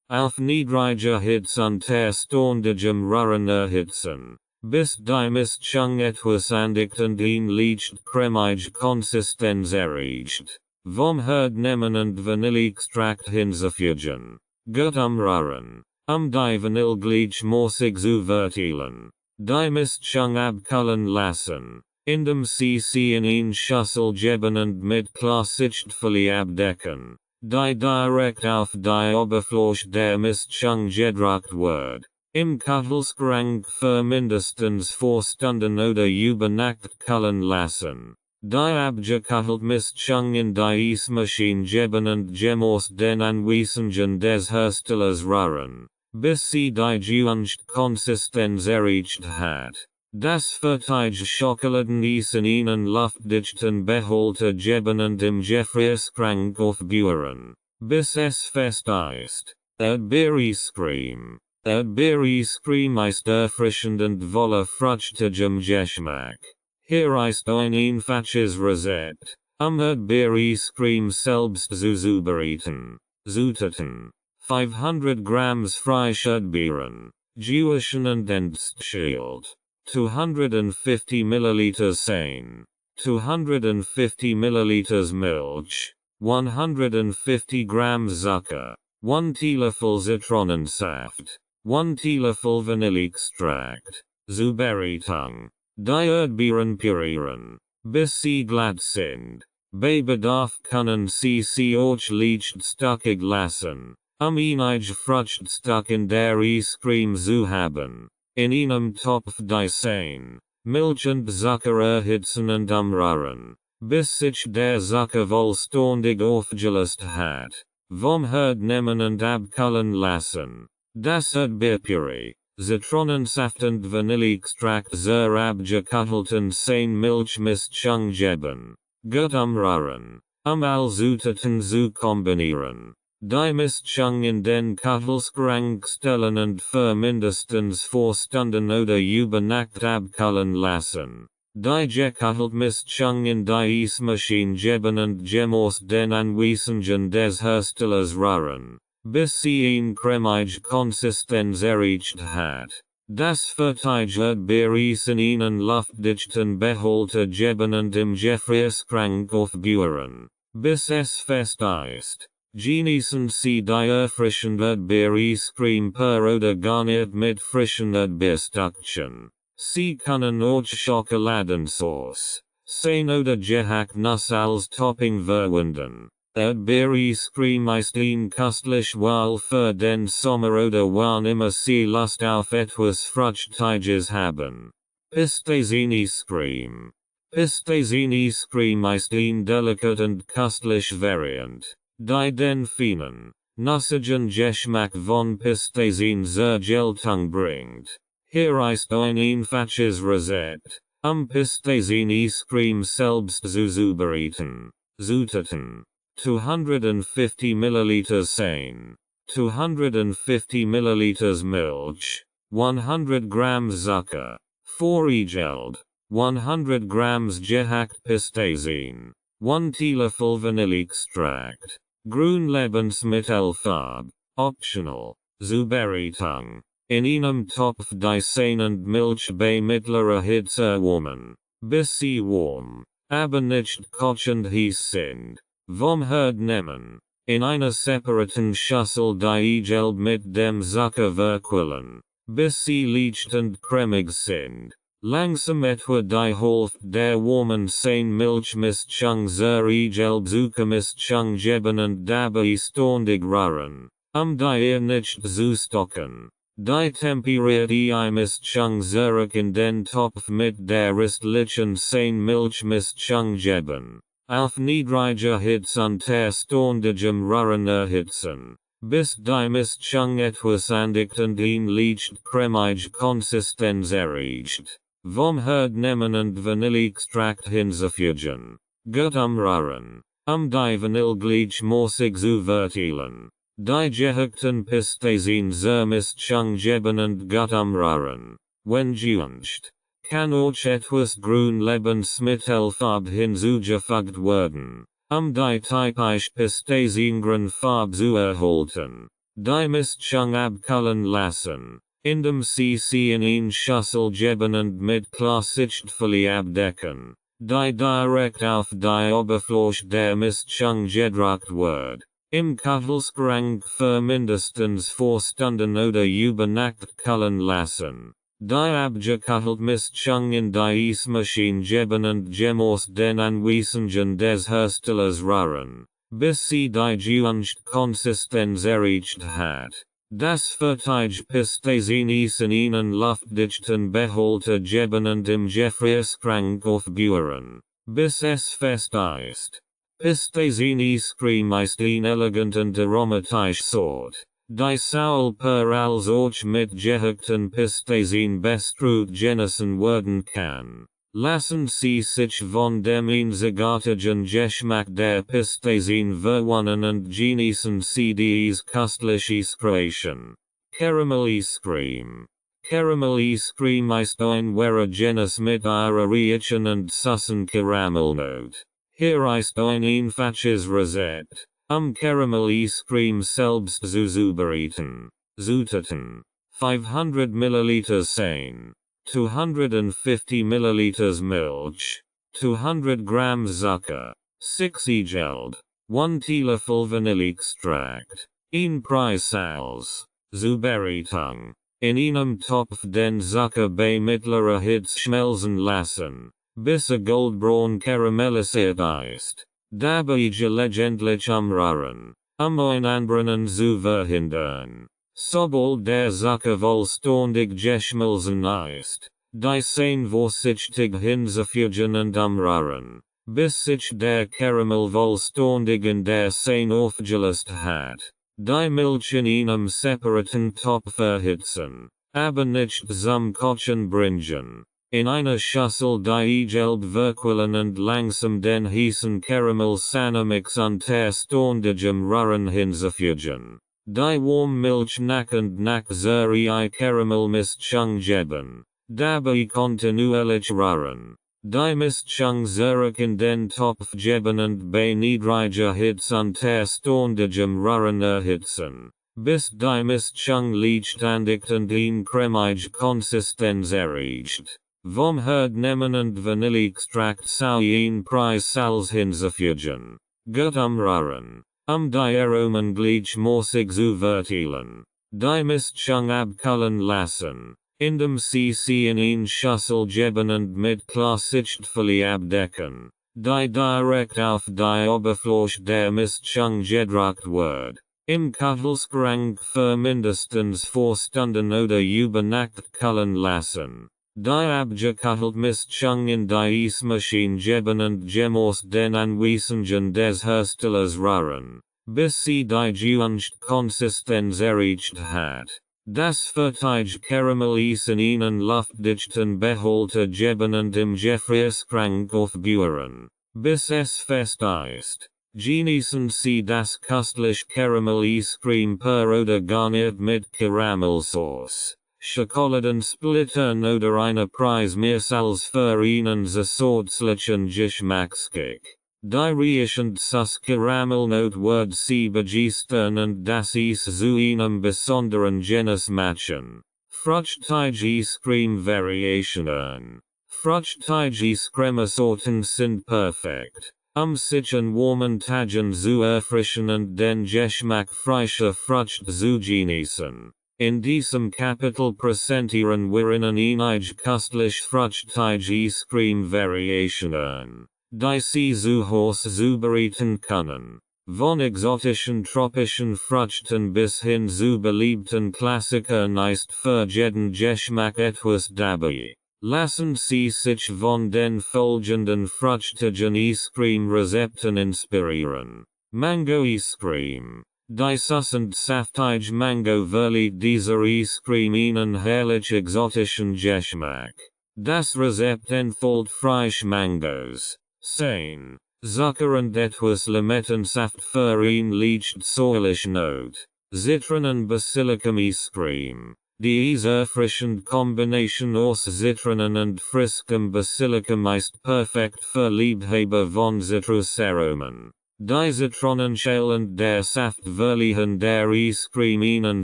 auf niedriger Hitze unter ständigem Rühren erhitzen, bis die Mischung etwas andicht und ähnliche cremige Konsistenz erreicht. Vom Herd nehmen und Vanilleextrakt hinzufügen. Gut umrühren. Die Vanille gleichmäßig zu verteilen. Die Mischung abkühlen lassen. In dem CC in ein Schüssel geben und mit Klarsichtfolie abdecken. Die direkt auf die Oberfläche der Mischung gedruckt wird. Im Kühlschrank für mindestens 4 Stunden oder über Nacht kühlen lassen. Die abgekühlt Mischung in die Eismaschine geben und gemäß den Anweisungen des Herstellers rühren, bis sie die gewünschte Konsistenz erreicht hat. Das fertige Schokoladeneis in einen luftdichten Behälter geben und im Gefrierschrank aufbewahren, bis es fest ist. Erdbeereiscreme. Erdbeereiscreme ist erfrischend und voller fruchtigem Geschmack. Hier ist ein einfaches Rezept, Erdbeereiscreme selbst zuzubereiten. Zutaten: 500 Grams frische Erdbeeren, gewaschen und entschält. 250 ml Sahne, 250 ml Milch, 150 Grams Zucker, 1 Teelöffel Zitronensaft, 1 Teelöffel Vanilleextrakt. Zubereitung: Die Erdbeeren pürieren, bis sie glatt sind. Bei Bedarf können sie auch leicht stockig lassen, einige Fruchtstück in der Eiscreme zu haben. In einem Topf die Sahne, Milch und Zucker erhitzen und umrühren, bis sich der Zucker vollständig aufgelöst hat. Vom Herd nehmen und abkühlen lassen. Das Erdbeerpüree, Zitronensaft und Vanilleextrakt zur abgekühlten Sahne-Milch-Mischung geben. Gut umrühren, all Zutaten zu kombinieren. Die Mischung in den Kühlschrank stellen und für mindestens 4 Stunden oder über Nacht abkühlen lassen. Die gekühlte Mischung in die Eismaschine geben und gemäß den Anweisungen des Herstellers rühren, bis sie eine cremige Konsistenz erreicht hat. Das fertige Erdbeereis in einen luftdichten Behälter geben und im Gefrierschrank aufbewahren, bis es fest ist. Genüssen sie die erfrischende Erdbeereiscreme per oder garniert mit frischen Erdbeerstückchen. Sie können auch Schokoladensauce, Sahne oder Gehacknuss als Topping verwenden. Erdbeereiscreme ist ein köstlich Wahl für den Sommer oder wann immer sie Lust auf etwas Fruchtiges haben. Pistazieneiscreme. Pistazieneiscreme ist ein delikat und köstlich Variant, die den feinen, nussigen Geschmack von Pistazien zur Geltung bringt. Hier ist ein einfaches Rezept, Pistazieneiscreme selbst zuzubereiten. Zutaten: 250 ml Sahne, 250 ml Milch, 100 Grams Zucker, vorgegelt, 100 Grams gehackt Pistazien, 1 Teelöffel Vanilleextrakt. Grün-Lebensmittelfarbe, optional. Zubereitung: in einem Topf die Sahne und Milch bei mittlerer Hitze erwärmen, bis sie warm, aber nicht kochend heiß sind. Vom Herd nehmen, in einer separaten Schüssel die Gelb mit dem Zucker verquillen, bis sie leicht und cremig sind. Langsam etwa die Hälfte der warmen Sahne-Milch-Mischung zur Gelb-Zucker-Mischung geben und dabei ständig rühren, die nicht zu stocken. Die temperierte Mischung zurück in den Topf mit der restlichen Sahne-Milch-Mischung geben. Auf niedriger Hitze unter ständigem Rühren erhitzen, bis die Mischung etwas andicht und eine leicht cremige Konsistenz erreicht. Vom Herd nehmen und Vanilleextrakt hinzufügen. Gut umrühren, die Vanille gleichmäßig zu verteilen. Die gehackten Pistazien zur Mischung geben und gut umrühren. Wenn gewünscht, kann auch etwas Grün-Lebensmittelfarbe hinzugefügt werden, die typisch Pistazien Farbe zu erhalten. Die Mischung abkühlen lassen, indem sie in ein Schüssel geben und mit Klarsichtfolie abdecken, die direkt auf die Oberfläche der Mischung gedruckt wird. Im Kühlschrank für mindestens 4 Stunden oder über Nacht kühlen lassen. Die abgekühlte Mischung in die Eismaschine geben und gemäß den Anweisungen des Herstellers rühren, bis sie die gewünschte Konsistenz erreicht hat. Das fertige Pistazien-Eis in einen luftdichten Behälter geben und im Gefrierschrank aufbewahren, bis es fest ist. Pistazien-Eiscreme ist ein elegant und aromatisch Sort, die sowohl per als auch mit gehackten Pistazien bestrut genossen werden kann. Lassen Sie sich von dem einzigartigen Geschmack der Pistazien verwöhnen und genießen Sie dies köstliches Kreation. Caramel Eiscreme. Caramel Eiscreme ist ein wahrer Genuss mit einer reichen und süßen Karamellnote. Hier ist ein einfaches Rezept, Caramel Eiscreme selbst zuzubereiten. Zutaten: 500 ml Sahne, 250 ml Milch, 200 g Zucker, 6 Egeld, 1 Teelöffel Vanilleextrakt, 1 Prise Salz. Zubereitung: in einem Topf den Zucker bei mittlerer Hitze schmelzen lassen, bis er goldbraun karamellisiert ist. Dabei gelegentlich umrühren, ein Anbrennen zu verhindern. Sobald der Zucker vollständig geschmolzen ist, die Sahne vorsichtig hinzufügen und umrühren, bis sich der Karamell vollständig in der Sahne aufgelöst hat. Die Milch in einem separaten Topf erhitzen, aber nicht zum Kochen bringen. In einer Schüssel die Egeld verquillen und langsam den heißen Karamell Sanamix unter ständigem Rühren hinzufügen. Die Warmmilch nach und nach zur Karamellmischung geben, dabei kontinuierlich rühren. Die Mischung zurück in den Topf geben und bei niedriger Hitze unter ständigem Rühren erhitzen, bis die Mischung leicht andicht und eine cremige Konsistenz erreicht. Vom Herd nehmen und Vanilleextrakt zu ein Prise Salz hinzufügen. Gut umrühren, die Aromen gleichmäßig zu verteilen. Die Mischung abkühlen lassen, indem sie in ein Schüssel geben und mit Klarsichtfolie abdecken, die direkt auf die Oberfläche der Mischung gedruckt wird. Im Kühlschrank für mindestens 4 Stunden oder über Nacht kühlen lassen. Die abgekühlte Mischung in die Eismaschine geben und gemäß den Anweisungen des Herstellers rühren, bis sie die gewünschte Konsistenz erreicht hat. Das fertige Karamell-Eis in einen luftdichten Behälter geben und im Gefrierschrank aufbewahren, bis es fest ist. Genießen Sie das köstliche Karamell-Eiscreme per oder garniert mit Karamellsauce, Schokoladensplittern oder einer Prise Meersalz für einen zusätzlichen Geschmackskick. Die reichend süße Karamellnote wird Sie begeistern und das Eis zu einem besonderen Genuss machen. Fruchtige Eiscreme Variationen. Fruchtige Eiscreme-Sorten sind perfekt, sich an warmen Tagen zu erfrischen und den Geschmack frischer Frucht zu genießen. In diesem Kapitel präsentieren wir Ihnen einige köstliche fruchtige Eiscreme Variationen, die Sie zu Hause zubereiten können. Von exotischen tropischen Früchten bis hin zu beliebten Klassikern ist für jeden Geschmack etwas dabei. Lassen Sie sich von den folgenden fruchtigen Eiscreme-Rezepten inspirieren. Mango Eiscreme. Die süßend saftige Mango verleiht dieser Eiscreme einen herrlich exotischen Geschmack. Das Rezept enthält frische Mangos, Sahne, Zucker und etwas Limettensaft für ein leicht säuerliche Note. Zitronen Basilikum Eiscreme. Diese erfrischende Kombination aus Zitronen und frischem Basilikum ist perfekt für Liebhaber von Zitrusaromen. Die Zitronenschale und der Saft verleihen der Eiscreme einen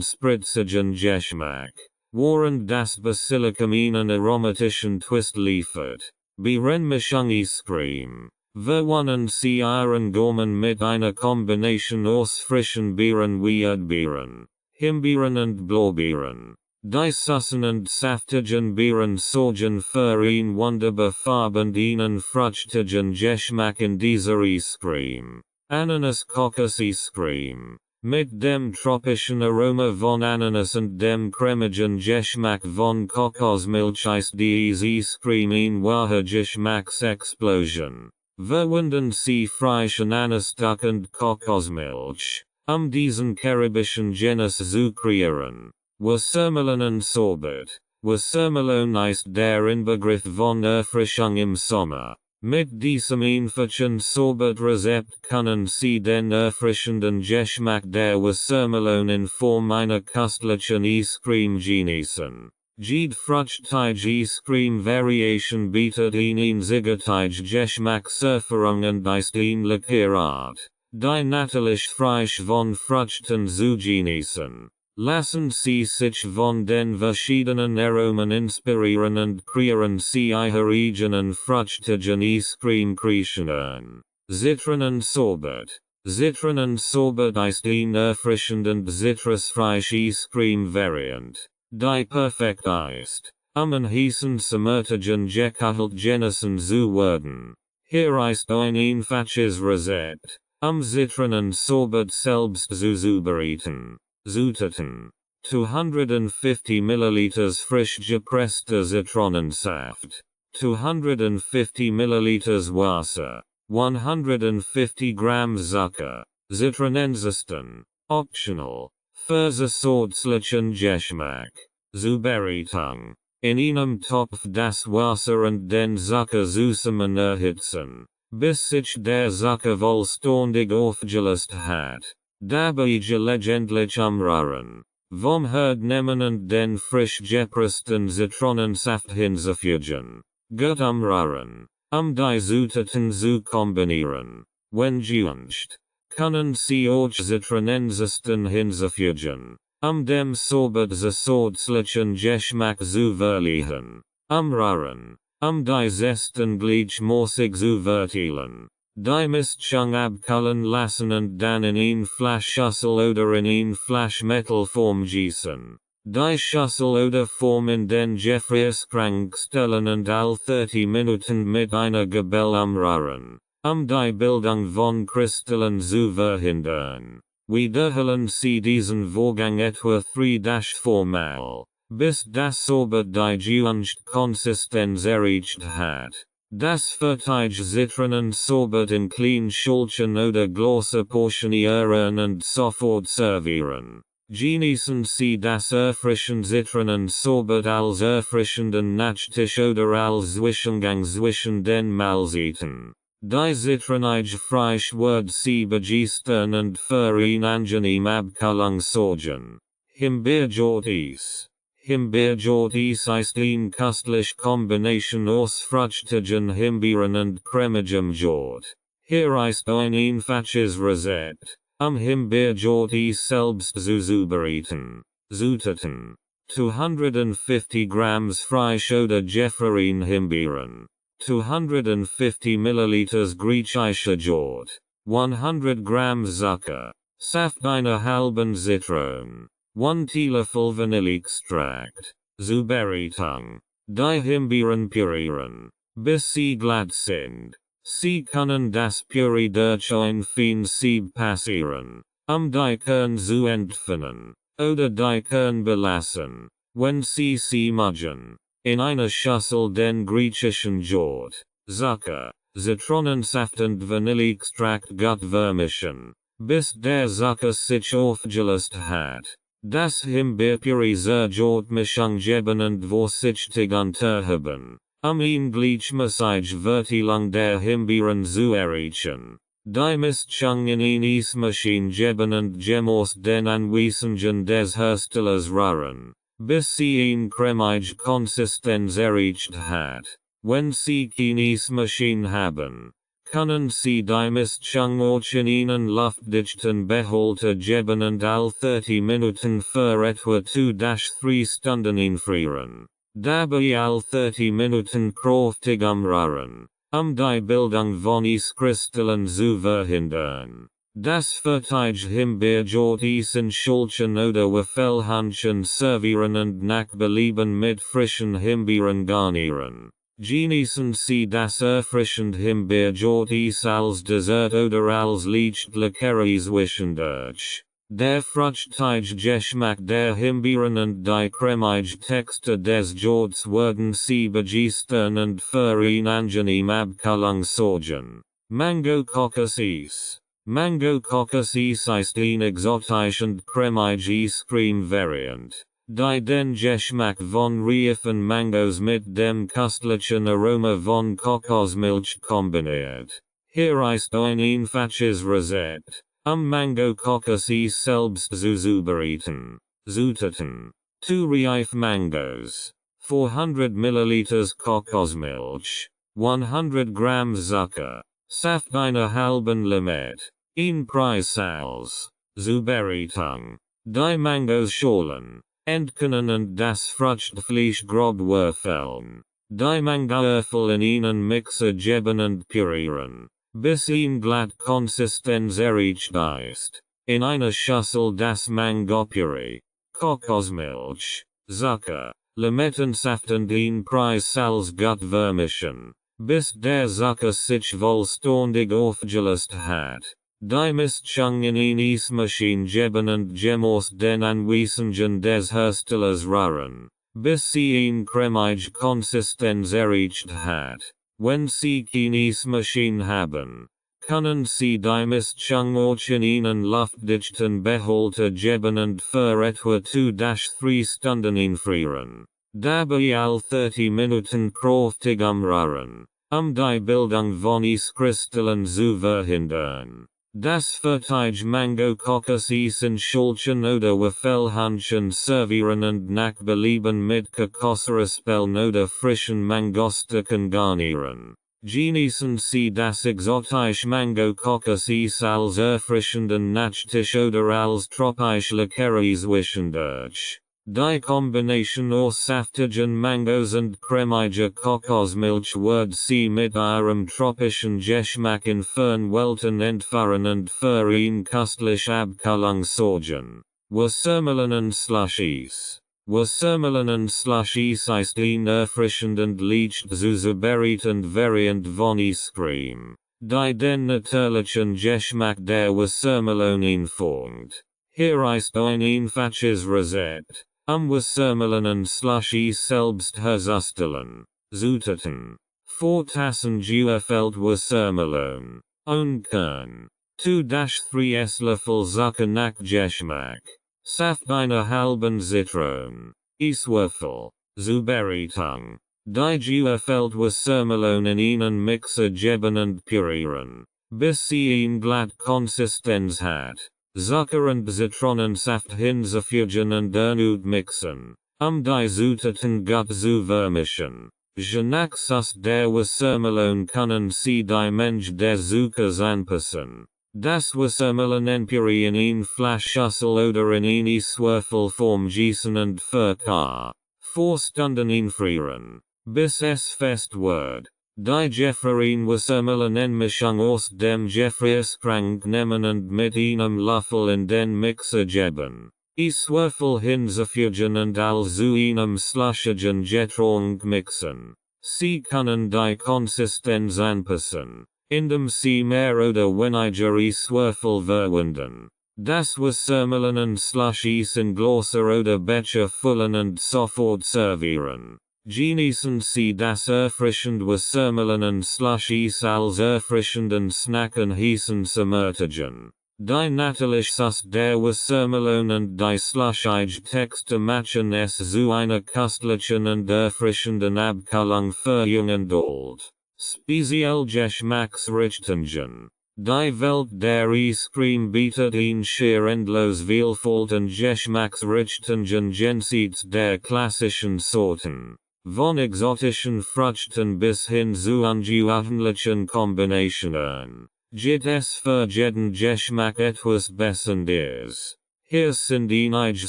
spritzigen Geschmack, während das Basilikum einen aromatischen Twist liefert. Beerenmischung Eiscreme. Verwonnen Sie Ihren Gaumen mit einer Kombination aus frischen Beeren wie Erdbeeren, Himbeeren und Blaubeeren. Die Süßen und saftigen Beeren sorgen für ein wunderbar Farb und einen fruchtigen Geschmack in dieser Eiscreme. Ananas Kokos Eiscreme. Mit dem tropischen Aroma von Ananas und dem cremigen Geschmack von Kokosmilch ist diese Eiscreme ein wahre Geschmacksexplosion. Verwenden Sie frischen Anasduck und Kokosmilch, diesen karibischen Genus zu kreieren. Wassermelon und Sorbet. Wassermelon ist der Inbegriff von Erfrischung im Sommer. Mit diesem einfachen Sorbet-Rezept können Sie den erfrischenden Geschmack der Wassermelon in Form einer köstlichen Eiscreme genießen. Jede fruchtige Eiscreme Variation bietet Ihnen einzigartige Geschmackserfahrung und ist ein Likörart, die natürlich frisch von Früchten zu genießen. Lassen Sie sich von den verschiedenen Aromen inspirieren und kreieren Sie Ihre eigenen fruchtigen Eiscreme Kreationen. Zitronensorbet. Zitronensorbet ist ein erfrischend zitrusfreich Eiscreme Variant, die perfekt ist, einen heißen sommertigen Gekühlt Genüssen zu werden. Hier ist ein einfaches Rezept, Zitronensorbet selbst zu zubereiten. Zutaten: 250 ml frisch gepresster Zitronensaft, 250 ml Wasser, 150 Gramm Zucker. Zitronengesten, optional, für zusätzlichen Geschmack. Zubereitung: in einem Topf das Wasser und den Zucker zusammen erhitzen, bis sich der Zucker vollständig aufgelöst hat. Dabei gelegentlich umrühren. Vom Herd nehmen und den frisch gepressten Zitronensaft hinzufügen. Gut umrühren, die Zutaten zu kombinieren. Wenn gewünscht, können Sie auch Zitronengesten hinzufügen, dem Sorbet zusätzlichen Geschmack zu verleihen. Umrühren, die Zesten gleichmäßig zu verteilen. Die Mischung abkühlen lassen und dann in ein Flaschschüssel oder in ein Flaschmetallform gießen. Die Schüssel oder Form in den Gefrierschrank stellen und all 30 Minuten mit einer Gabel umrühren, die Bildung von Kristallen zu verhindern. Wiederholen Sie diesen Vorgang etwa 3-4 Mal, bis das Sorbet die gewünschte Konsistenz erreicht hat. Das fertige Zitronensorbet in kleinen Schälchen oder große portionieren und sofort servieren. Genießen Sie das erfrischende Zitronensorbet als erfrischenden Nachtisch oder als Zwischengang zwischen den Mahlzeiten. Die zitronige frisch wird Sie begeistern und für eine angenehme Abkühlung sorgen. Himbeerjoghurt Eis. Himbeerjoghurt Eis ist eine köstliche Kombination aus fruchtigen Himbeeren und cremigem Joghurt. Hier ist ein einfaches Rezept, Himbeerjoghurt Eis selbst zu zubereiten. Zutaten: 250 Gramm frisch oder gefrorene Himbeeren, 250 ml griechischer Joghurt, 100 Gramm Zucker, Saft einer halben Zitrone, 1 Teelöffel Vanilleextrakt. Zubereitung: die Himbeeren pürieren, bis sie glatt sind. Sie können das Püree durch ein Sieb passieren, die Kern zu entfernen, oder die Kern belassen, wenn sie mögen. In einer Schüssel den griechischen Joghurt, Zucker, Zitronensaft und Vanilleextrakt gut vermischen, bis der Zucker sich aufgelöst hat. Das Himbeerpüree zur Joghurtmischung geben und vorsichtig unterheben, eine gleichmäßige Verteilung der Himbeeren zu erreichen. Die Mischung in eine Eismaschine geben und gemäß den Anweisungen des Herstellers rühren, bis sie in cremige Konsistenz erreicht hat. Wenn sie keines Maschine haben, können sie die Mischung auch in einen luftdichten Behälter geben und all 30 Minuten für etwa 2-3 Stunden einfrieren. Dabei all 30 Minuten kräftig umrühren, die Bildung von Eiskristallen zu verhindern. Das Verteig Himbeer Eis in Schälchen oder Waffelhähnchen servieren und nach Belieben mit frischen Himbeeren garnieren. Genießen Sie das erfrischend Himbeer Eis als Dessert oder als Leichtlickeres zwischendurch. Der Fruchtteig Geschmack der Himbeeren und die cremige Textur des Jorts werden Sie begistern und für ein angenehm Abkühlung sorgen. Mango Kokosseis. Mango Kokosseis ist ein exotisch und cremige Eiscreme Variant, die den Geschmack von reifen Mangos mit dem köstlichen Aroma von Kokosmilch kombiniert. Hier ist ein einfaches Rezept, Mango Kokosseis selbst zuzubereiten. Zutaten: 2 reif Mangos, 400 ml Kokosmilch, 100 Gramm Zucker, Saft einer halben Limette, ein Preissalz, Zubereitung. Die Mangos schälen, entkernen und das Fruchtfleisch grob würfeln. Die Mangoäpfel in einen Mixer geben und pürieren, bis ein glatt Konsistenz erreicht ist. In einer Schüssel das Mangopüree, Kokosmilch, Zucker, Limettensaft und ein Preissalz gut vermischen, bis der Zucker sich vollständig aufgelöst hat. Die Mischung in eine Eismaschine geben und gemäß den Anweisungen des Herstellers rühren, bis sie eine cremige Konsistenz erreicht hat. Wenn Sie keine Eismaschine haben, können Sie die Mischung auch in einen luftdichten Behälter geben und für etwa 2-3 Stunden einfrieren. Dabei all 30 Minuten kräftig umrühren, die Bildung von Eiskristallen zu verhindern. Das Verteig Mango Kokosseis in Schälchen oder Waffelhähnchen servieren und nach Belieben mit Kokosraspeln oder frischen Mangostücken garnieren. Genießen Sie das exotische Mango Kokosseis als erfrischenden Nachtisch oder als tropische Leckeres zwischendurch. Die Kombination aus saftigen Mangos und cremiger Kokosmilch wird Sie mit Ihrem tropischen Geschmack in Fernwelten entfahren und für ein köstlich Abkühlung sorgen. Wassermelonen Slushies. Wassermelonen Slushies ist ein erfrischend leicht zuzubereitend Variant von Eiscreme, die den natürlichen Geschmack der Wassermelone einfängt. Hier ist ein einfaches Rezept. Wassermelonen Slushies selbst herzustellen. Zutaten: 4 Tassen gefüllt Wassermelone, ein Kern, 2-3 Esslöffel Zucker nach Geschmack, Saft einer halben Zitrone, Eiswürfel. Zubereitung: Die gefüllt Wassermelone in einen Mixer geben und pürieren, bis sie eine glatt Konsistenz hat. Zucker und Zitronensaft hinzufügen und erneut mixen, die Zutaten gut zu vermischen. Je nach Sus der Wassermelone können Sie die Menge des Zuckers anpassen. Das Wassermelonenpüree in eine Flaschschüssel oder in eine Eiswürfelform gießen und für ca. 4 Stunden einfrieren, bis es fest wird. Die gefrorene Wassermelonenmischung aus dem Gefrierschrank nehmen und mit einem Löffel in den Mixer geben. Eiswürfel hinzufügen und all zu einem slushigen Getränk mixen. Sie können die Konsistenz anpassen, indem Sie mehr oder weniger Eiswürfel verwenden. Das Wassermelonen Slushies in Gläser oder Becher füllen und sofort servieren. Genießen Sie das erfrischend Wassermelonen Slushies als erfrischenden Snack und heißen Sommertagen. Die natürlich Sus der Wassermelone und die slushige Textur machen es zu einer köstlichen und erfrischenden Abkühlung für jung und alt. Speziell Geschmacksrichtungen. Die Welt der Eiscreme bietet ihn schier endlos Vielfalt und Geschmacksrichtungen jenseits der klassischen Sorten. Von exotischen Früchten bis hin zu ungewöhnlichen Kombinationen. Gibt es für jeden Geschmack etwas Besonderes. Hier sind einige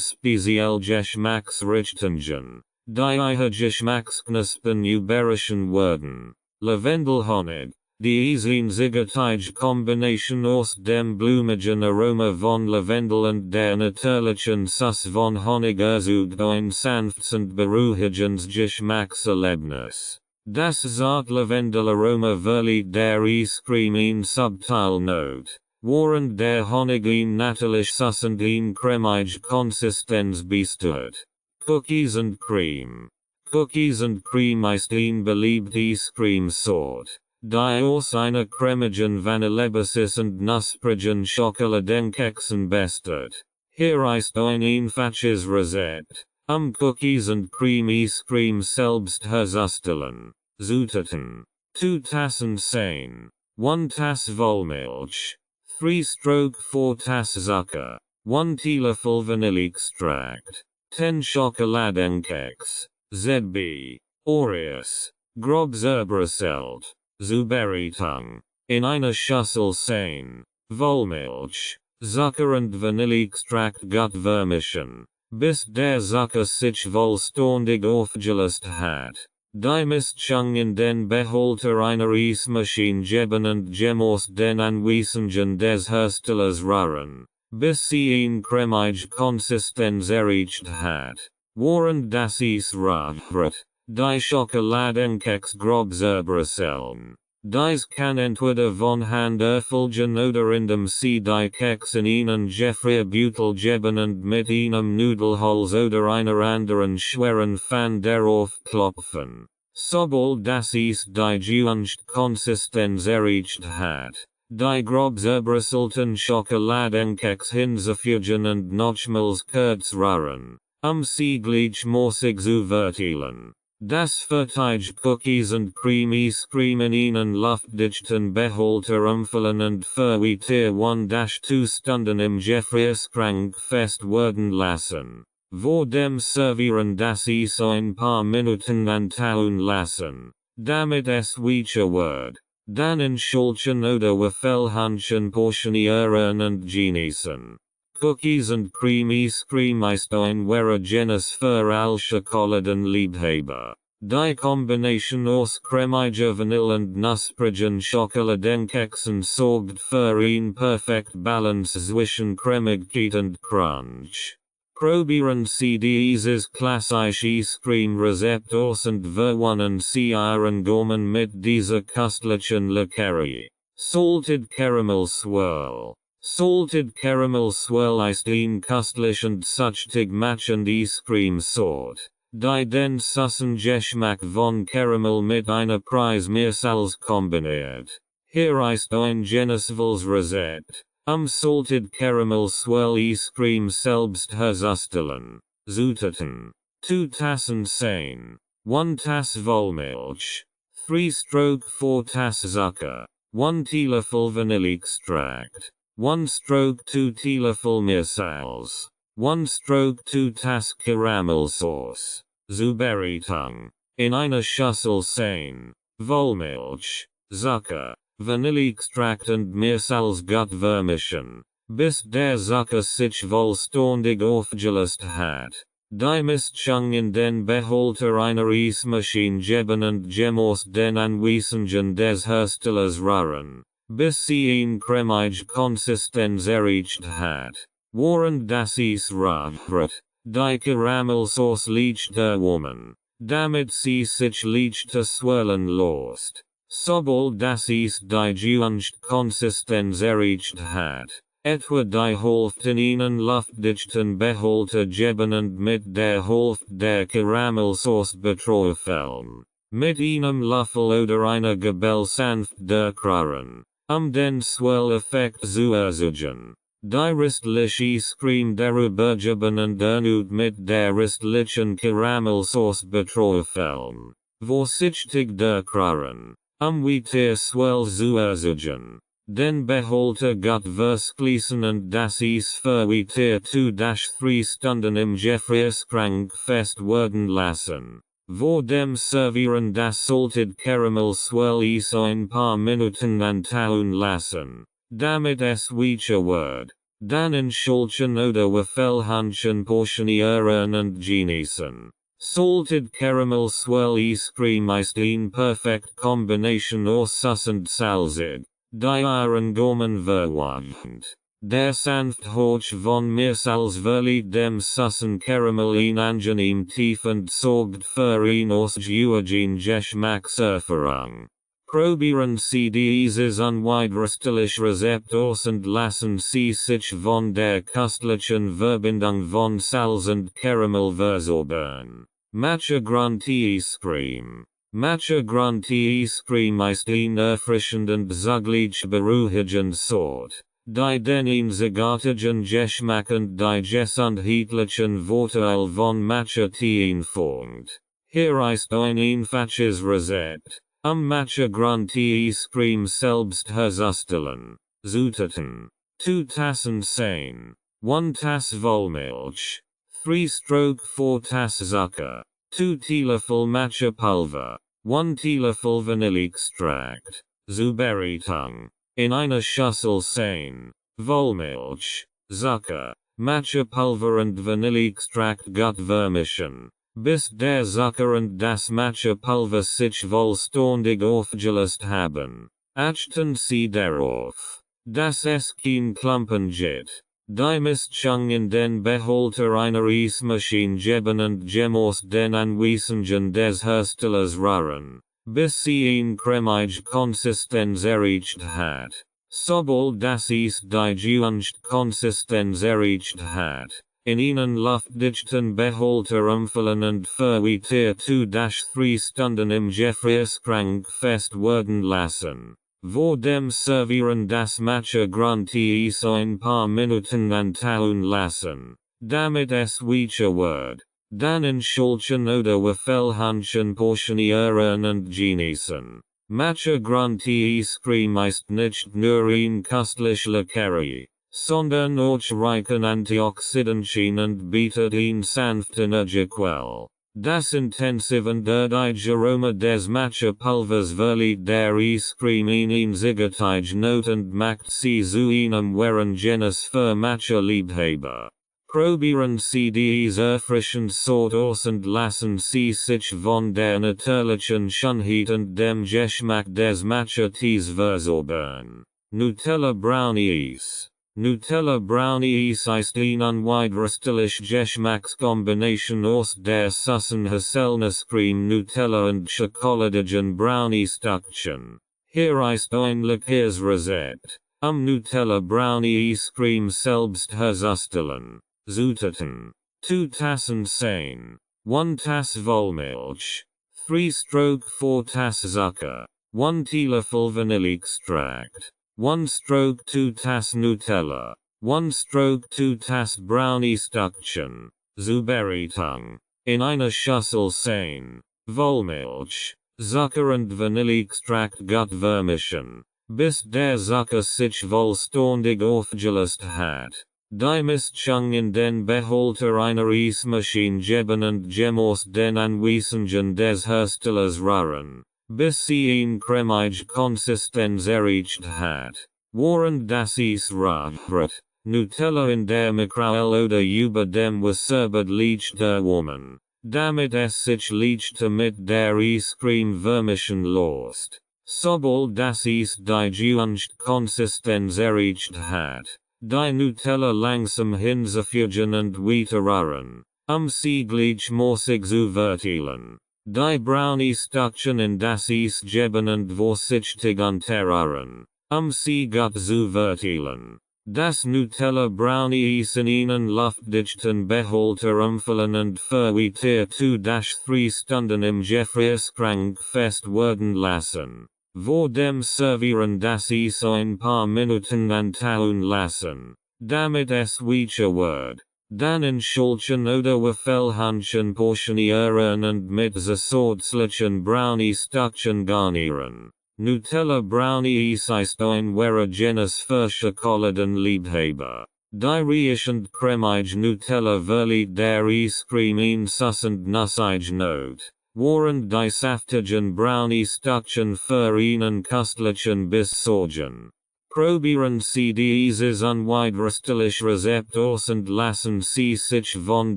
spezielle Geschmacksrichtungen, die ihre Geschmacksknospen überraschen werden. Lavendelhonig. Die einzigartige Kombination aus dem blumigen Aroma von Lavendel und der natürlichen Süße von Honig erzeugt ein sanftes und beruhigendes Geschmackserlebnis. Das zarte Lavendelaroma verleiht der Eiscreme eine subtile Note, während der Honig eine natürlich süß und eine cremige Konsistenz beisteuert. Cookies and Cream. Cookies and Cream ist eine beliebte Eiscreme-Sorte, die aus einer cremigen Vanillebasis und knusprigen Schokoladenkeksen besteht. Hier ist ein einfaches Rezept, Cookies and Cream Eiscreme selbst herzustellen. Zutaten: 2 Tassen 10, 1 Tass Vollmilch, 3/4 Tass Zucker, 1 Teelöffel Vanilleextract, 10 Schokoladenkeks, ZB, Aureus, grob zerbröselt. Zubereitung. In einer Schüssel 10, Vollmilch, Zucker und Vanilleextrakt gut vermischen, bis der Zucker sich vollständig aufgelöst hat. Die Mischung in den Behälter einer Eismaschine geben und aus den Anweisungen des Herstellers rühren, bis sie eine cremige Konsistenz erreicht hat. Während das Eis rührt, die Schokoladenkeks grob zerbröseln. Dies kann entweder von Hand erfolgen oder indem sie die Keks in einen Gefrierbeutel geben und mit einem Nudelholz oder einer anderen schweren Pfanne darauf klopfen. Sobald das Eis die gewünschte Konsistenz erreicht hat, die grob zerbröselten Schokoladenkeks hinzufügen und nochmals kurz rühren, sie gleichmäßig zu verteilen. Das fertige Cookies and Cream Eiscreme in einen luftdichten Behälter umfüllen und für weitere 1-2 Stunden im Gefrierschrank fest werden lassen. Vor dem Servieren das Eis ein paar Minuten antauen lassen, damit es weicher wird. Dann in Schälchen oder Waffelhähnchen portionieren und genießen. Cookies and Cream Eiscreme ist ein wahrer Genuss für alle Schokoladenliebhaber. Die Kombination aus cremiger Vanille und knusprigen Schokoladenkeksen sorgt für eine perfekte Balance zwischen Cremigkeit und Crunch. Probieren Sie dieses klassische Eiscreme-Rezept aus und verwöhnen Sie Ihren Gaumen mit dieser köstlichen Leckerie. Salted Caramel Swirl. Salted Caramel Swirl ist ein köstlich und süchtig machende Eiscreme-Sort, die den süßen Geschmack von Caramel mit einer Prise Meersalz kombiniert. Hier ist ein genussvolles Rezept, Salted Caramel Swirl Eiscreme selbst herzustellen. Zutaten: 2 Tassen 10, 1 Tass Vollmilch, 3/4 Tass Zucker, 1 Teelöffel Vanilleextract, 1/2 Teelöffel Meersalz, 1/2 Tass Caramel Sauce. Zubereitung. In einer Schüssel 10, Vollmilch, Zucker, Vanilleextrakt und Meersalz gut vermischen, bis der Zucker sich vollständig aufgelöst hat. Die Mischung in den Behälter einer Eismaschine geben und aus den Anweisungen des Herstellers rühren, bis sie eine cremige Konsistenz erreicht hat. Während das Eis rührt, die Caramelsauce leicht erwärmen, damit sie sich leicht swirlen lässt. Sobald das Eis die gewünschte Konsistenz erreicht hat, etwa die Hälfte in einen luftdichten Behälter geben und mit der Hälfte der Caramelsauce beträufeln. Mit einem Löffel oder einer Gabel sanft durchrühren, den Swirl-Effekt zu erzeugen. Die restliche Eiscreme darüber geben und erneut mit der restlichen Caramelsauce beträufeln. Vorsichtig durchrühren, weiter Swirl zu erzeugen. Den behalte gut verschließen und das ist verwirrt 2-3 Stunden im Gefrierschrank fest werden lassen. Vor dem Servieren das salted Caramel Swirl ist ein paar Minuten antauen lassen, damit es weicher wird. Dann entschulchen oder verfälschen portionieren und genießen. Salted Caramel Swirl Eiscreme ist eine perfekt Kombination aus und salzig. Die ihren Gaumen verwandelt. Der sanft Horch von Meersalzverlied dem Sussen Caramel in angenehm tief und sorgt für ihn aus Georgien Geschmackserfahrung. Probieren Sie dieses unwiderstehliche Rezept aus und lassen Sie sich von der köstlichen Verbindung von Salz und Caramel verzaubern. Matcha Grunty Eiscreme. Matcha Grunty Eiscreme ist ein erfrischenden zugleich beruhigend Sort, die den einzigartigen Geschmack und die gesundheitlichen Vorteile von Matcha Tee informt. Hier ist ein einfaches Rezept. Matcha Grunty Eiscreme selbst herzustellen. Zutaten: 2 Tassen Sahne, 1 Tass Vollmilch, 3/4 Tass Zucker, 2 Teelöffel Matcha Pulver, 1 Teelöffel Vanilleextrakt, Zubereitung. In einer Schüssel Sahne, Vollmilch, Zucker, Matcha Pulver und Vanilleextrakt gut vermischen, bis der Zucker und das Matcha Pulver sich vollständig aufgelöst haben. Achten Sie darauf, dass es kein Klumpen gibt. Die Mischung in den Behälter einer Eismaschine geben und aus den Anweisungen des Herstellers rühren, bis sie eine cremige Konsistenz erreicht hat. Sobald das Eis die gewünschte Konsistenz erreicht hat, in einen luftdichten Behälter umfüllen und verwirrt 2-3 Stunden im Gefrierschrank fest werden lassen. Vor dem Servieren das Matcha Grunty Eis ein paar Minuten antauen lassen, damit es weicher wird. Dann entschulchen oder verfälschen portionieren und genießen. Matcha Grunty Eiscreme ist nicht nur ein köstlicher Leckerli, sondern auch reich an Antioxidantien und bietet ein sanft Energiequell. Das intensive und erdige Aroma des Matcha Pulvers verleiht der Eiscreme eine einzigartige Note und macht sie zu einem wahren Genuss für Matcha-Liebhaber. Probieren Sie dies erfrischend Sort aus und lassen Sie sich von der natürlichen Schönheit und dem Geschmack des Matcha-Tees verzaubern. Nutella Brownie Eis. Nutella Brownie Eis ist eine unwiderstehliche Geschmackskombination aus der süßen Haselnusscreme Nutella und schokoladigen Brownie-Stückchen. Hier ist ein leckeres Rezept. Nutella Brownie Eiscreme selbst herzustellen. Zutaten: 2 Tassen Sahne, 1 Tass Vollmilch, 3/4 Tass Zucker, 1 Teelöffel Vanilleextrakt, 1/2 Tass Nutella, 1/2 Tass Brownie-Stückchen, Zubereitung. In einer Schüssel Sahne, Vollmilch, Zucker und Vanilleextrakt gut vermischen, bis der Zucker sich vollständig aufgelöst hat. Die Mischung in den Behälter einer Eismaschine geben und aus den Anweisungen des Herstellers rühren, bis sie eine cremige Konsistenz erreicht hat. Während das Eis rührt, Nutella in der Mikrowelle oder über dem Wasserbad liegt erwärmen, damit es sich leichter mit der Eiscreme vermischen lässt. Sobald das Eis die gewünschte Konsistenz erreicht hat, die Nutella langsam hinzufügen und weiter rühren, sie gleichmäßig zu verteilen. Die Brownie-Stückchen in das Eis geben und vorsichtig unterrühren, sie gut zu verteilen. Das Nutella Brownie Eis in einen luftdichten Behälter umfüllen und verwirrt 2-3 Stunden im Gefrierschrank fest werden lassen. Vor dem Servieren das Eis ein paar Minuten antauen lassen, damit es weicher wird. Dann entschulchen oder verfälschen portionieren und mit zusätzlichen Brownie-Stückchen garnieren. Nutella Brownie EIS EIS wäre jenes verschokolade Liebhaber. Die reichend cremige Nutella verliet der Eiscreme in sussend nussige Note. Während die saftigen Brownie Stückchen für ihnen Köstlichen bis sorgen. Probieren Sie dieses unwiderstehliche Rezept aus und lassen Sie sich von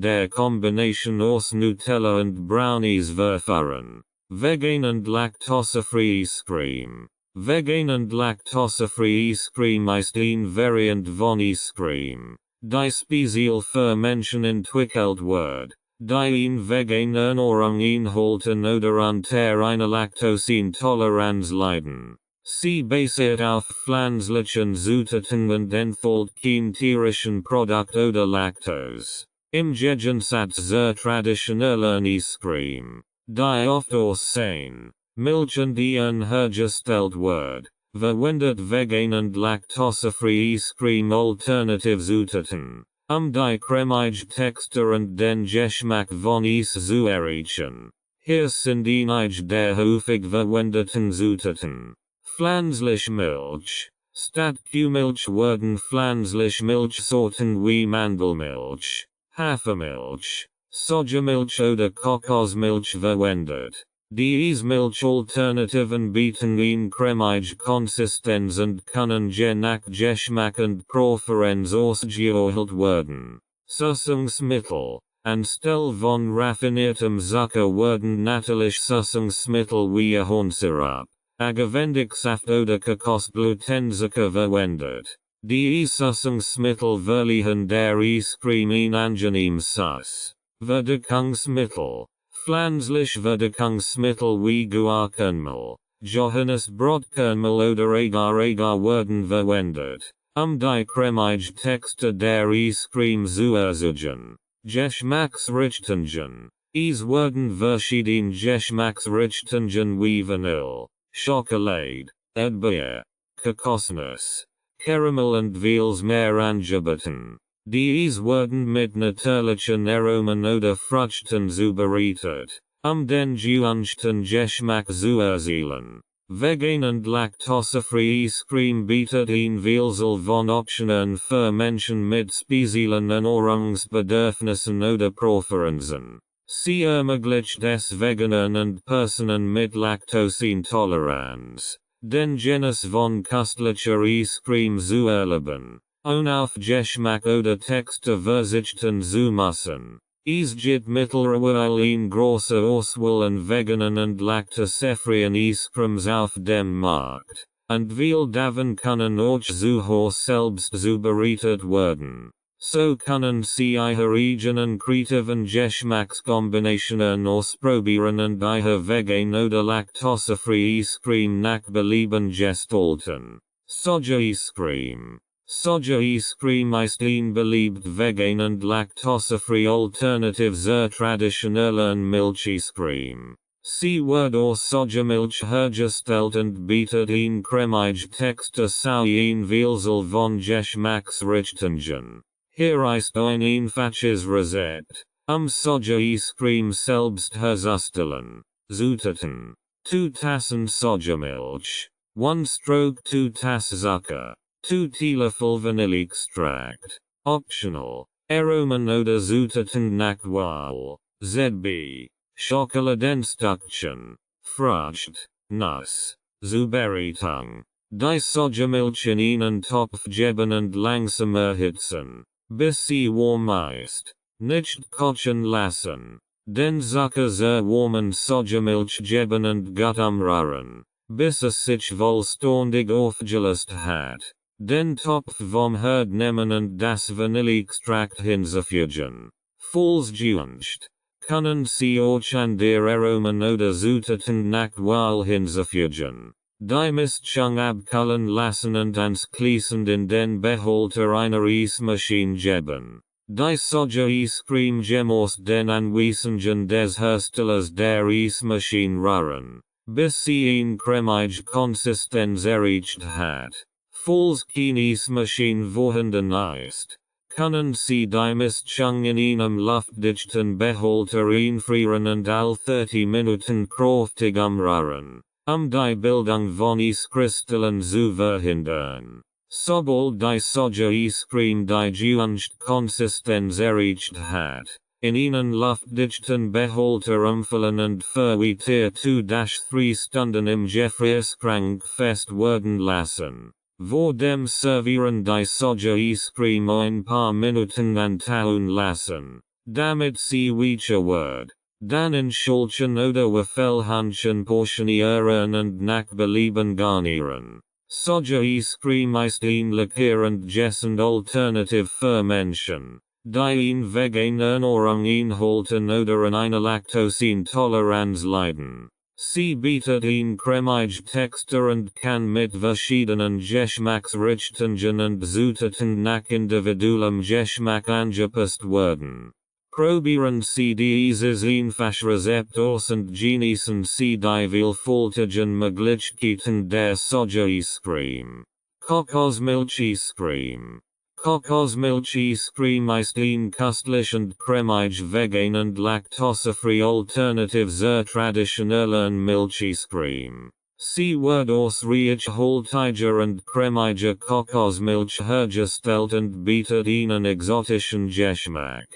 der Kombination aus Nutella und Brownies verführen. Vegan und laktosefree Eiscreme. Vegan und laktosefree Eiscreme ist ein Variant von Eiscreme, die speziell für Menschen entwickelt wird, die eine vegane Ernährung einhalten oder unter einer Laktoseintoleranz leiden. Sie basiert auf pflanzlichen Zutaten und enthält kein tierischen Produkt oder Laktose. Im Gegensatz zur traditionellen Eiscreme, die oft aus Sahne, Milch und Eiern hergestellt wird, verwendet vegan und laktosefree Eiscreme alternative Zutaten, die cremige Textur und den Geschmack von Eis zu erreichen. Hier sind einige der häufig verwendeten Zutaten. Pflanzliche Milch. Statt Kuhmilch werden pflanzliche Milchsorten wie Mandelmilch, Hafermilch, Sojamilch oder Kokosmilch verwendet. Diese Milchalternativen bieten eine cremige Konsistenz und können je nach Geschmack und Präferenz ausgewählt werden. Süßungsmittel. Anstelle von raffiniertem Zucker werden natürlich Süßungsmittel wie Ahornsirup, Agavendicksaft oder Kokosblütenzucker verwendet. Die Süßungsmittel verleihen der Eiscreme ein angenehmes Süß. Verdünnungsmittel. Pflanzliche Verdünnungsmittel wie Guarkernmehl, Johannisbrotkernmehl oder Agar-Agar werden verwendet, die cremige Textur der Eiscreme zu erzeugen. Geschmacksrichtungen. Es werden verschiedene Geschmacksrichtungen wie Vanille, Schokolade, Erdbeer, Kokosnuss, Karamell und vieles mehr angeboten. Diese werden mit natürlichen Aromen oder Früchten zubereitet, den gewünschten Geschmack zu erzielen. Vegan und laktosefree Eiscreme bietet ein Vielzahl von Optionen für Menschen mit speziellen Ernährungsbedürfnissen oder Präferenzen. Sie ermöglicht es Veganern und Personen mit Laktoseintoleranz, den Genuss von köstlicher Eiscreme zu erleben, ohne auf Geschmack oder Textur verzichten zu müssen. Es gibt mittlerweile eine große Auswahl an veganen und laktosefreien Eiscremes auf dem Markt, und viele davon können auch zu Hause selbst zubereitet werden. So können Sie Ihre eigenen kreativen Geschmackskombinationen ausprobieren und Ihre vegan oder laktosefreie Eiscreme nach Belieben gestalten. Soja Eiscreme. Soja Eiscreme ist ein beliebt vegan und laktosefree Alternative zur traditionellen Milch-Eiscreme. Sie wird aus Sojamilch hergestellt und bietet ein cremige Textur zu ein Vielzahl von Geschmacksrichtungen. Hier ist ein einfaches Rezept, Soja Eiscreme selbst herzustellen. Zutaten: 2 Tassen Sojamilch, 1 Stroke 2 Tass Zucker, 2 Teelöffel Vanilleextract. Optional. Aromen oder Zutaten nach Wahl. ZB. Schokoladenstückchen. Frucht. Nuss. Zubereitung. Die Sojamilch in einen Topf geben und langsam erhitzen, bis sie warm ist. Nicht kochen lassen. Den Zucker zur warmen Sojamilch geben und gut umrühren, bis es sich vollständig aufgelöst hat. Den Topf vom Herd nehmen und das Vanilleextrakt hinzufügen. Falls gewünscht, können Sie auch andere Aromen oder Zutaten nach Wahl hinzufügen. Die Mischung abkühlen lassen und anschließend in den Behälter einer Eismaschine geben. Die Soja Eiscreme aus den Anweisungen des Herstellers der Eismaschine rühren, bis sie eine cremige Konsistenz erreicht hat. Falls keine Eismaschine vorhanden ist, können Sie die Mischung in einem luftdichten Behälter einfrieren und alle 30 Minuten kräftig umrühren, Die Bildung von Eiscrystalen zu verhindern. Sobald die Soja Eiscreme die gewünschte Konsistenz erreicht hat, in einen luftdichten Behälter umfüllen und für 2-3 Stunden im Gefrierschrank fest werden lassen. Vor dem Servieren die Soja Eiscreme ein paar Minuten antauen lassen, damit sie weicher wird. Dann in Schälchen oder Waffelhähnchen portionieren und nach Belieben garnieren. Soja Eiscreme ist ein leckerndes Alternativ für Menschen, die eine vegane Ernährung einhalten oder an einer Laktoseintoleranz leiden. Sie bietet eine cremige Textur und kann mit verschiedenen Geschmacksrichtungen und Zutaten nach individuellem Geschmack angepasst werden. Probieren Sie dieses einfache Rezept aus und genießen Sie die vielfältigen Möglichkeiten der Soja Eiscreme. Kokosmilch Eiscreme. Kokosmilch Eiscreme ist ein köstlich und cremig vegan und laktosefrei Alternativ zur traditionellen Milch Eiscreme. Sie wird aus reichhaltiger und cremiger Kokosmilch hergestellt und bietet einen exotischen Geschmack.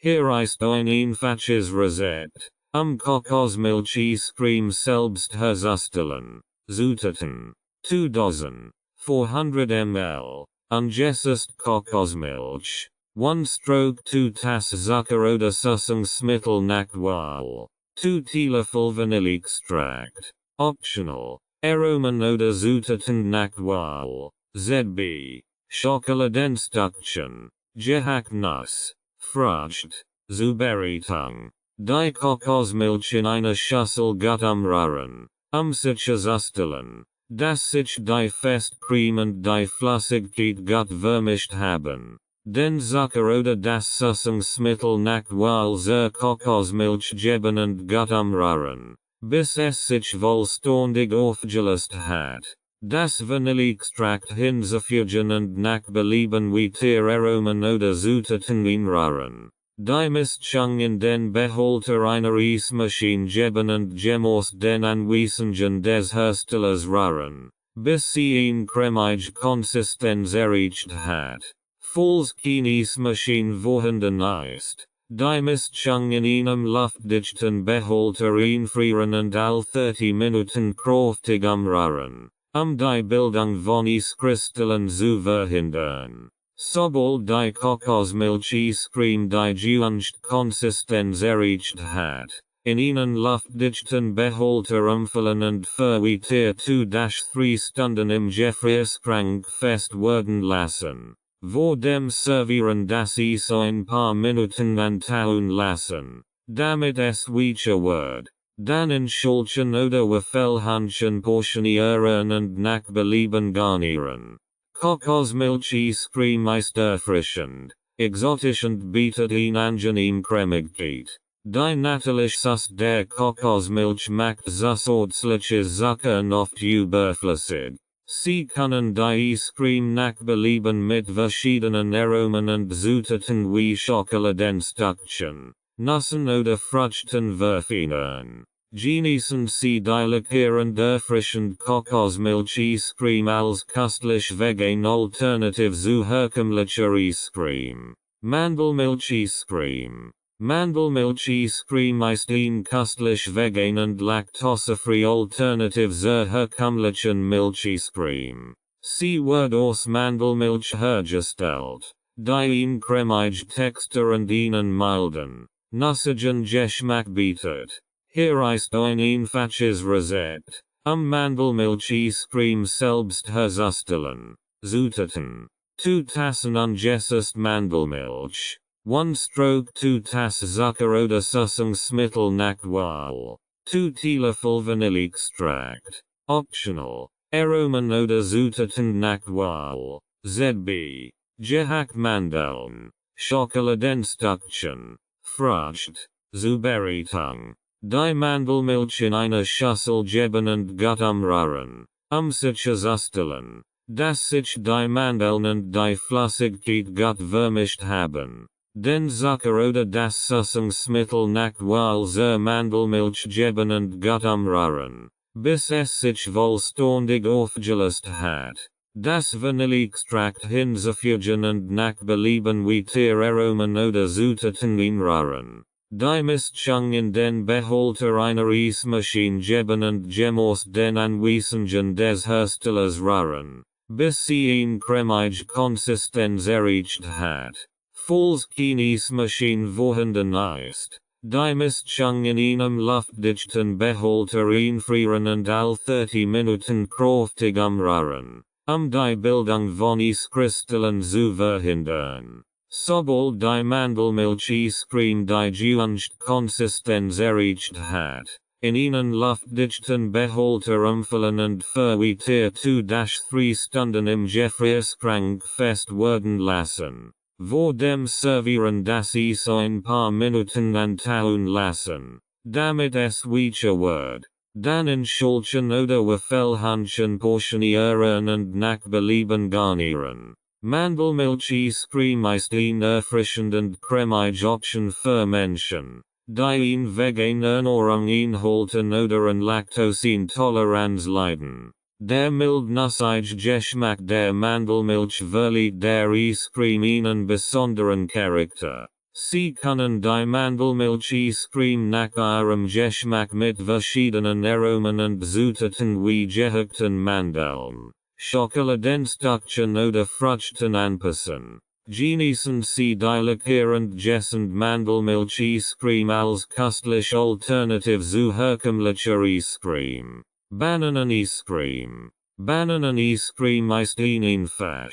Hier ist ein einfaches Rezept. Kokosmilch Eiscreme selbst herzustellen. Zutaten: 2 Dosen, 400 ml, ungesättigt Kokosmilch, 1/2 Tass Zucker oder Süßungsmittel nach Wahl, 2 Teelöffel Vanilleextrakt. Optional. Aromen oder Zutaten nach Wahl. ZB. Schokoladenstückchen. Gehacknuss. Frucht. Zubereitung. Die Kokosmilch in einer Schüssel gut umrühren. Sich herzustellen, dass sich die Festcreme und die Flüssigkeit gut vermischt haben. Den Zucker oder das Süßungsmittel nach Wahl zur Kokosmilch geben und gut umrühren, bis es sich vollständig aufgelöst hat. Das Vanilleextrakt hinzufügen und nach Belieben weitere Aromen oder Zutaten einrühren. Die Mischung in den Behälter einer Eismaschine geben und gemäß den Anweisungen des Herstellers rühren, bis sie eine cremige Konsistenz erreicht hat. Falls keine Eismaschine vorhanden ist, die Mischung in einem luftdichten Behälter einfrieren und alle 30 Minuten kräftig umrühren, die Bildung von Eiskristalen zu verhindern. Sobald die Kokosmilch Eiscreme die gewünschte Konsistenz erreicht hat, in einen luftdichten Behälter umfüllen und für 2-3 Stunden im Gefrierschrank fest werden lassen. Vor dem Servieren das Eis ein paar Minuten antauen lassen, damit es weicher wird. Dann in Schälchen oder Waffelhähnchen portionieren und nach Belieben garnieren. Kokosmilch Eiscreme ist erfrischend, exotisch und bietet eine angenehm Cremigkeit. Die natürlich Süß der Kokosmilch macht zusätzliches Zucker oft überflüssig. Sie können die Eiscreme nach Belieben mit verschiedenen Aromen und Zutaten wie Schokoladenstückchen, Nüssen oder Früchten verfeinern. Genießen Sie die leckernde erfrischende Kokosmilch Eiscreme als köstlich vegan Alternativ zu herkömmlicher Eiscreme. Mandelmilch Eiscreme. Mandelmilch Eiscreme ist ein köstlich vegan und laktosefrei Alternativ zur herkömmlichen Milch Eiscreme. Sie wird aus Mandelmilch hergestellt, die eine cremige Textur und einen milden, nussigen Geschmack bietet. Hier ist ein einfaches Rezept. Mandelmilch Eiscreme selbst herzustellen. Zutaten: 2 Tassen ungesättigt Mandelmilch, 1/2 Tass Zucker oder Süßungsmittel nach Wahl, 2 Teelöffel Vanilleextrakt. Optional. Aromen oder Zutaten nach Wahl. ZB. Gehackt Mandeln. Schokoladenstückchen. Frucht. Zubereitung. Die Mandelmilch in einer Schüssel geben und gut umrühren, sich herzustellen, dass sich die Mandeln und die Flüssigkeit gut vermischt haben. Den Zucker oder das Süßungsmittel nach Wahl zur Mandelmilch geben und gut umrühren, bis es sich vollständig aufgelöst hat. Das Vanilleextrakt hinzufügen und nach Belieben weiter Aromen oder Zutaten einrühren. Die Mischung in den Behälter einer Eismaschine geben und aus den Anweisungen des Herstellers rühren, bis sie eine cremige Konsistenz erreicht hat. Falls keine Eismaschine vorhanden ist, die Mischung in einem luftdichten Behälter einfrieren und alle 30 Minuten kräftig umrühren. Die Bildung von Eiskristallen zu verhindern. Sobald die Mandelmilch-Eiscreme die gewünschte Konsistenz erreicht hat, in einen luftdichten Behälter umfüllen und für weiter 2-3 Stunden im Gefrierschrank fest werden lassen. Vor dem Servieren das Eis ein paar Minuten antauen lassen, damit es weicher wird. Dann in Schälchen oder Waffelhähnchen portionieren und nach Belieben garnieren. Mandelmilch-Eiscreme ist eine erfrischende und cremige Option für Menschen, die eine vegane Ernährung einhalten oder an Laktoseintoleranz leiden. Der mild-nussige Geschmack der Mandelmilch verleiht der Eiscreme einen besonderen Charakter. Sie können die Mandelmilch-Eiscreme nach ihrem Geschmack mit verschiedenen Aromen und Zutaten wie gehackten Mandeln, Schokoladenstückchen oder Früchten anpassen. Genießen Sie die leckeren Gessend Mandelmilch-Eiscreme als köstliche Alternative zu herkömmlicher Eiscreme. Bananen-Eiscreme. Bananen-Eiscreme ist einfach,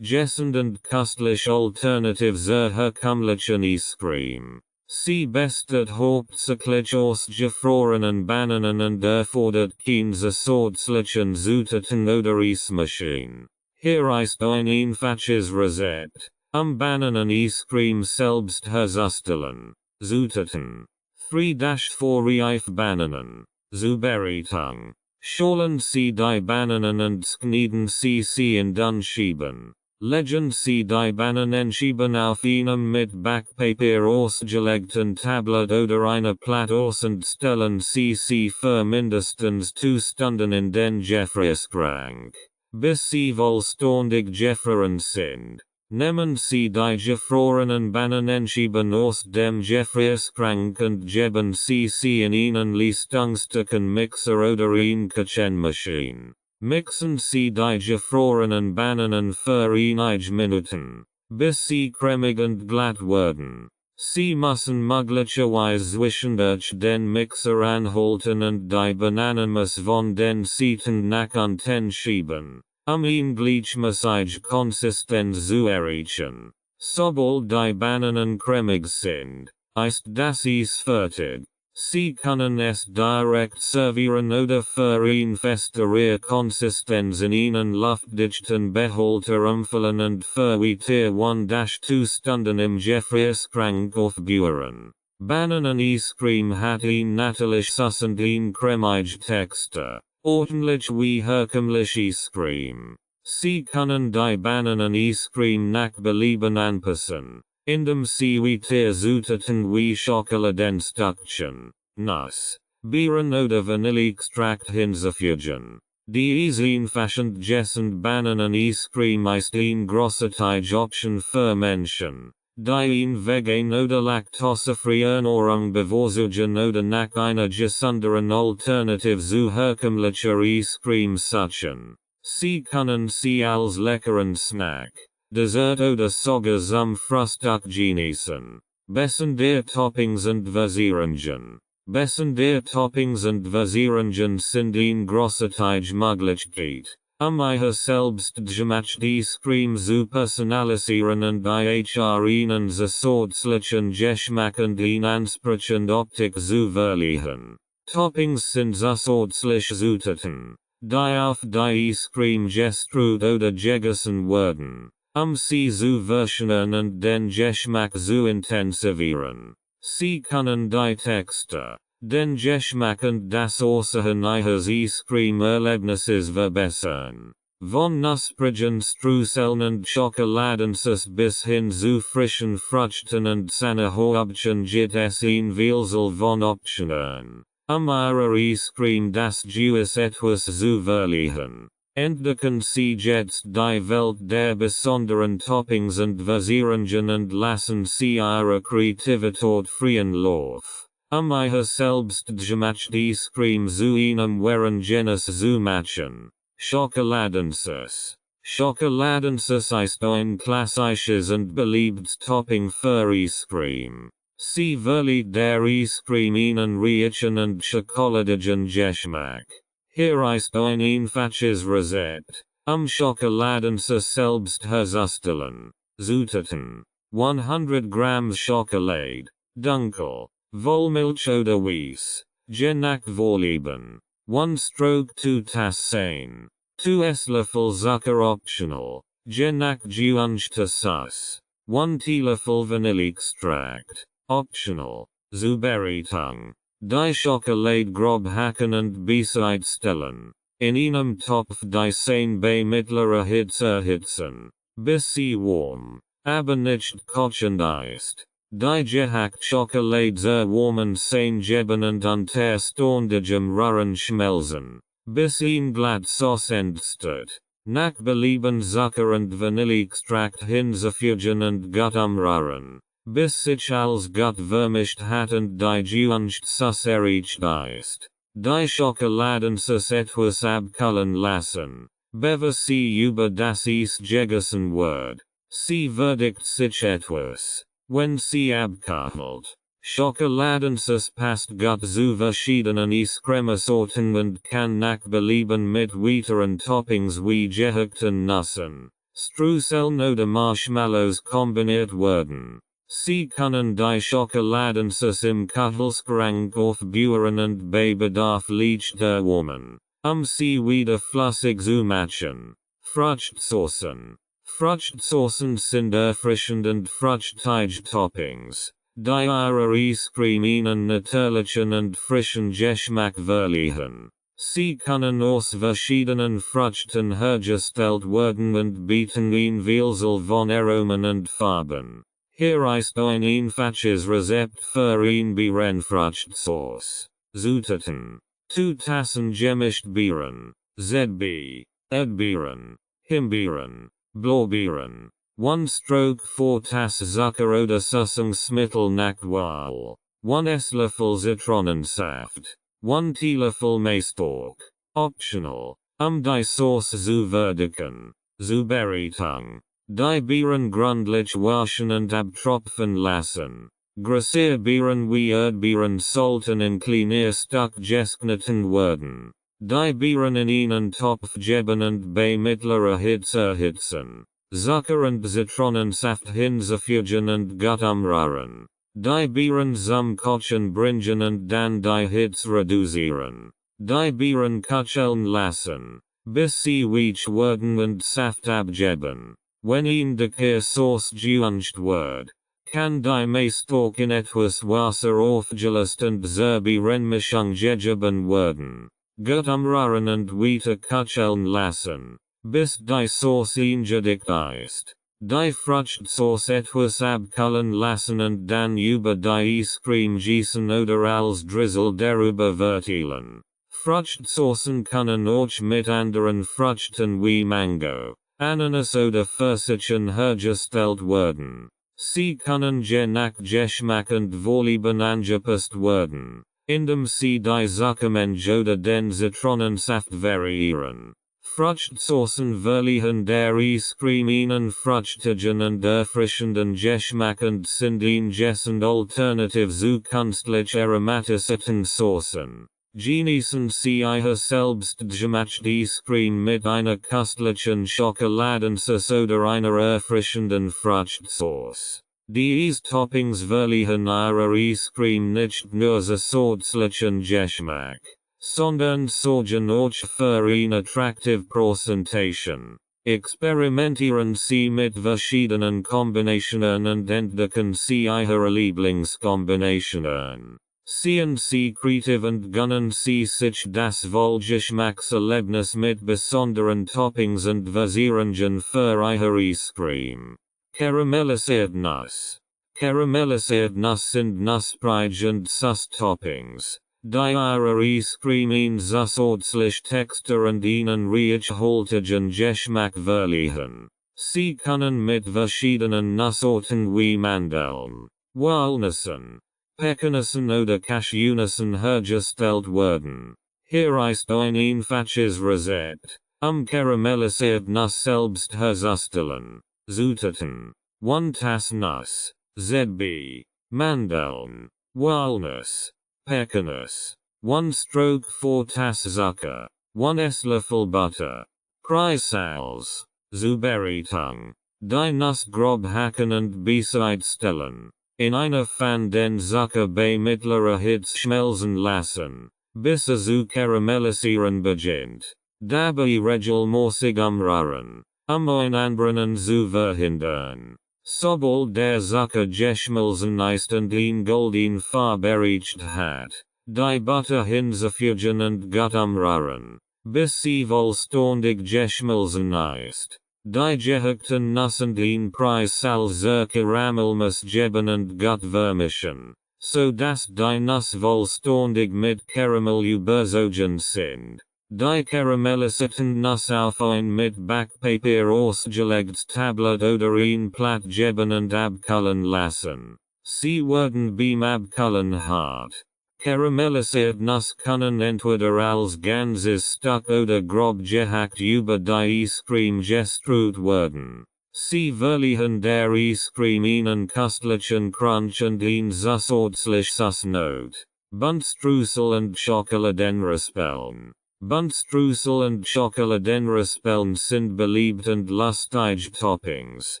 gessend und köstliche Alternative zur herkömmlichen Eiscreme. Sie besteht hauptsächlich aus gefrorenen Bananen und erfordert keine zusätzlichen Zutaten oder Eismaschine. Hier ist ein einfaches Rezept. Bananen-Eiscreme selbst herzustellen. Zutaten: 3-4 Reif Bananen. Zubereitung: schälen Sie die Bananen und schneiden sie in dünn Scheiben. Legen Sie die Bananenscheiben auf einem mit Backpapier ausgelegten Tablet oder eine Platte aus und stellen Sie für mindestens 2 Stunden in den Gefrierschrank, bis sie vollständig gefroren sind. Nehmen Sie die gefrorenen Bananenscheiben aus dem Gefrierschrank und geben Sie in einen Leistungsstückenmixer oder eine Küchenmaschine. Mixen Sie die gefrorenen Bananen für einige Minuten, bis sie cremig und glatt werden. Sie müssen möglicherweise zwischendurch den Mixer anhalten und die Bananenmus von den Seiten nach unten schieben, eine gleichmäßige Konsistenz zu erreichen. Sobald die Bananen cremig sind, ist das Eis fertig. Sie können es direkt servieren oder für eine festere Konsistenz in einen luftdichten Behälter umfüllen und für weiter 1-2 Stunden im Gefrierschrank aufbewahren. Bananen-Eiscreme hat ein natürliches und ein cremige Textur, ordentlich wie herkömmliche Eiscreme. Sie können die Bananen-Eiscreme nach Belieben anpassen, indem Sie weiter Zutaten wie Schokoladenstückchen, Nuss, Beeren oder Vanilleextrakt hinzufügen. Die einfachend gessend Bananen-Eiscreme ist eine großartige Option für Menschen, die eine vegane oder laktosefreie Ernährung bevorzugen oder nach einer gesünderen Alternative zu herkömmlicher Eiscreme suchen. Sie können sie als leckeren Snack, Dessert oder sogar zum Frühstück genießen. Besten der Toppings und Verzierungen. Besten der Toppings und Verzierungen sind eine großartige Möglichkeit, ihre selbstgemachte Eiscreme zu personalisieren und ihnen zusätzlichen Geschmack und eine ansprechende Optik zu verleihen. Toppings sind zusätzliche Zutaten, die auf die Eiscreme gestrüht oder gegessen werden, sie zu verschönern und den Geschmack zu intensivieren. Sie können die Textur, den Geschmack und das Aussehen ihres Eiscreme-Erlebnisses verbessern. Von knusprigen Streuseln und Schokoladensus bis hin zu frischen Früchten und Sahnehäubchen gibt es ein Vielzahl von Optionen. Ihre Eiscreme das Dues etwas zu verliehen. Entdecken Sie jetzt die Welt der besonderen Toppings und Versierungen und lassen Sie Ihre Kreativität freien Lauf. Ihr selbst gemacht Eiscreme zu einem wahren Genus zu machen. Schokoladensus. Schokoladensus ist ein klassisches und beliebtes Topping für Eiscreme. Sie verleiht der Eiscreme einen reichen und schokoladigen Geschmack. Hier ist ein einfaches Rezept. Schokoladensus selbst herzustellen. Zutaten: 100 Gramm Schokolade, dunkel, Vollmilch oder weiß, je nach Vorlieben. 1 stroke 2 Tassen. 2 Esslöffel Zucker optional, je nach Gewürzsauce. 1 Teelöffel Vanilleextrakt, optional. Zubereitung: Die Schokolade grob hacken und bereitstellen. In einem Topf die 10 bei mittlerer Hitze erhitzen, bis sie warm, aber nicht kochend ist. Die gehackte Schokolade zerwarmen 10 geben und unter ständigem Rühren schmelzen, bis ein Glattsauce entsteht. Nach Belieben Zucker und Vanilleextrakt hinzufügen und gut umrühren, bis sich alles gut vermischt hat und die Gewürzsauce erreicht ist. Die Schokoladensus etwas abkühlen lassen, bevor sie über das Eis gegessen wird. Sie würdigt sich etwas, wenn sie abkühlt. Schokoladensus passt gut zu verschiedenen Eiscreme-Sorten und kann nach Belieben mit weiteren Toppings wie gehackten Nüssen, Streuseln oder Marshmallows kombiniert werden. Sie können die Schokoladensus im Kühlschrank aufbewahren und bei Bedarf leicht erwärmen, sie wieder flüssig zu machen. Fruchtsaucen. Fruchtsaucen sind erfrischend und fruchtige Toppings, die ihre Eiscreme einen natürlichen und frischen Geschmack verleihen. Sie können aus verschiedenen Früchten hergestellt werden und bieten ein Vielzahl von Aromen und Farben. Hier ist ein einfaches Rezept für ein Beeren-Fruchtsauce. Zutaten: 2 Tassen gemischt Beeren, ZB, Erdbeeren, Himbeeren, Blaubeeren, 1 stroke 4 Tass Zucker oder Süßungsmittel nach Wahl, 1 Esslöffel Zitronensaft, 1 Teelöffel Maistork, optional, die Sauce zu würdigen. Zubereitung: Die Beeren gründlich waschen und abtropfen lassen. Grasierbeeren wie Erdbeeren sollten in kleiner Stück geschnitten werden. Die Beeren in einen Topf geben und bei mittlerer Hitze erhitzen. Zucker und Zitronensaft hinzufügen und gut umrühren. Die Beeren zum Kochen bringen und dann die Hitze reduzieren. Die Beeren köcheln lassen, bis sie weich werden und Saft abgeben. Wenn ein dicker Sauce gewünscht wird, kann die Maistork in etwas Wasser aufgelöst und zur Beerenmischung gegeben werden. Gut umrühren und weiter köcheln lassen, bis die Sauce eingedickt ist. Die Fruchtsauce etwas abkühlen lassen und dann über die Eiscreme gießen oder als Drizzle darüber verteilen. Fruchtsaucen können auch mit anderen Früchten wie Mango, Ananas oder Pfirsichen hergestellt werden. Sie können je nach Geschmack und Vorlieben angepasst werden, indem sie die Zuckermenge oder den Zitronensaft variieren. Fruchtsaucen verleihen der Eiscreme einen fruchtigen und erfrischenden Geschmack und sind ein gessend Alternativ zu künstlich aromatisierten Saucen. Genießen Sie Ihre selbst gemachte Eiscreme mit einer köstlichen Schokoladensauce oder einer erfrischenden Fruchtsauce. Diese Toppings verleihen Ihrer Eiscreme nicht nur zusätzlichen Geschmack, sondern sorgen auch für eine attraktive Präsentation. Experimentieren Sie mit verschiedenen Kombinationen und entdecken Sie Ihre Lieblingskombinationen. Seien Sie kreativ und gönnen Sie sich das Wohlgeschmackserlebnis mit besonderen Toppings und Versierungen für Ihre Eiscreme. Karamellisierte Nuss. Karamellisierte Nuss sind nussreich und süß Toppings, Die ihre Eiscreme Texter und ihnen reichhaltigen Geschmack verliehen. Sie können mit verschiedenen Nussorten wie Mandeln, Walnüssen, Pekannüssen oder Cashewnüssen hergestellt werden. Hier ist ein einfaches Rezept, karamellisiert Nuss selbst herzustellen. Zutaten: 1 Tass Nuss, ZB, Mandeln, Walnuss, Pekannüsse, 1 stroke 4 Tass Zucker, 1 Esslöffel Butter. Preisals: Zubereitung: Die Nuss grob hacken und beseitstellen. In einer Pfanne den Zucker bei mittlerer Hitze schmelzen lassen, bis er zu karamellisieren beginnt. Dabei regelmäßig umrühren, ein Anbrennen zu verhindern. Sobald der Zucker geschmolzen ist und ihn golden Farbe erreicht hat, die Butter hinzufügen und gut umrühren, bis sie vollständig geschmolzen ist. Die gehackten Nuss und ihn Preisals Karamellmus geben und gut vermischen, so dass die Nuss vollständig mit Karamell überzogen sind. Die karamellisierten Nuss auf ein mit Backpapier ausgelegtes Tablet oder ein Platt geben und abkühlen lassen. Sie werden beim Abkühlen hart. Karamellisiert Nuss können entweder als ganzes Stück oder grob gehackt über die Eiscreme gestreut werden. Sie verliehen der Eiscreme einen köstlichen Crunch und ein zusätzliches Not. Buntstreusel und Schokoladenraspeln. Buntstreusel und Schokoladenraspeln sind beliebt und lustige Toppings,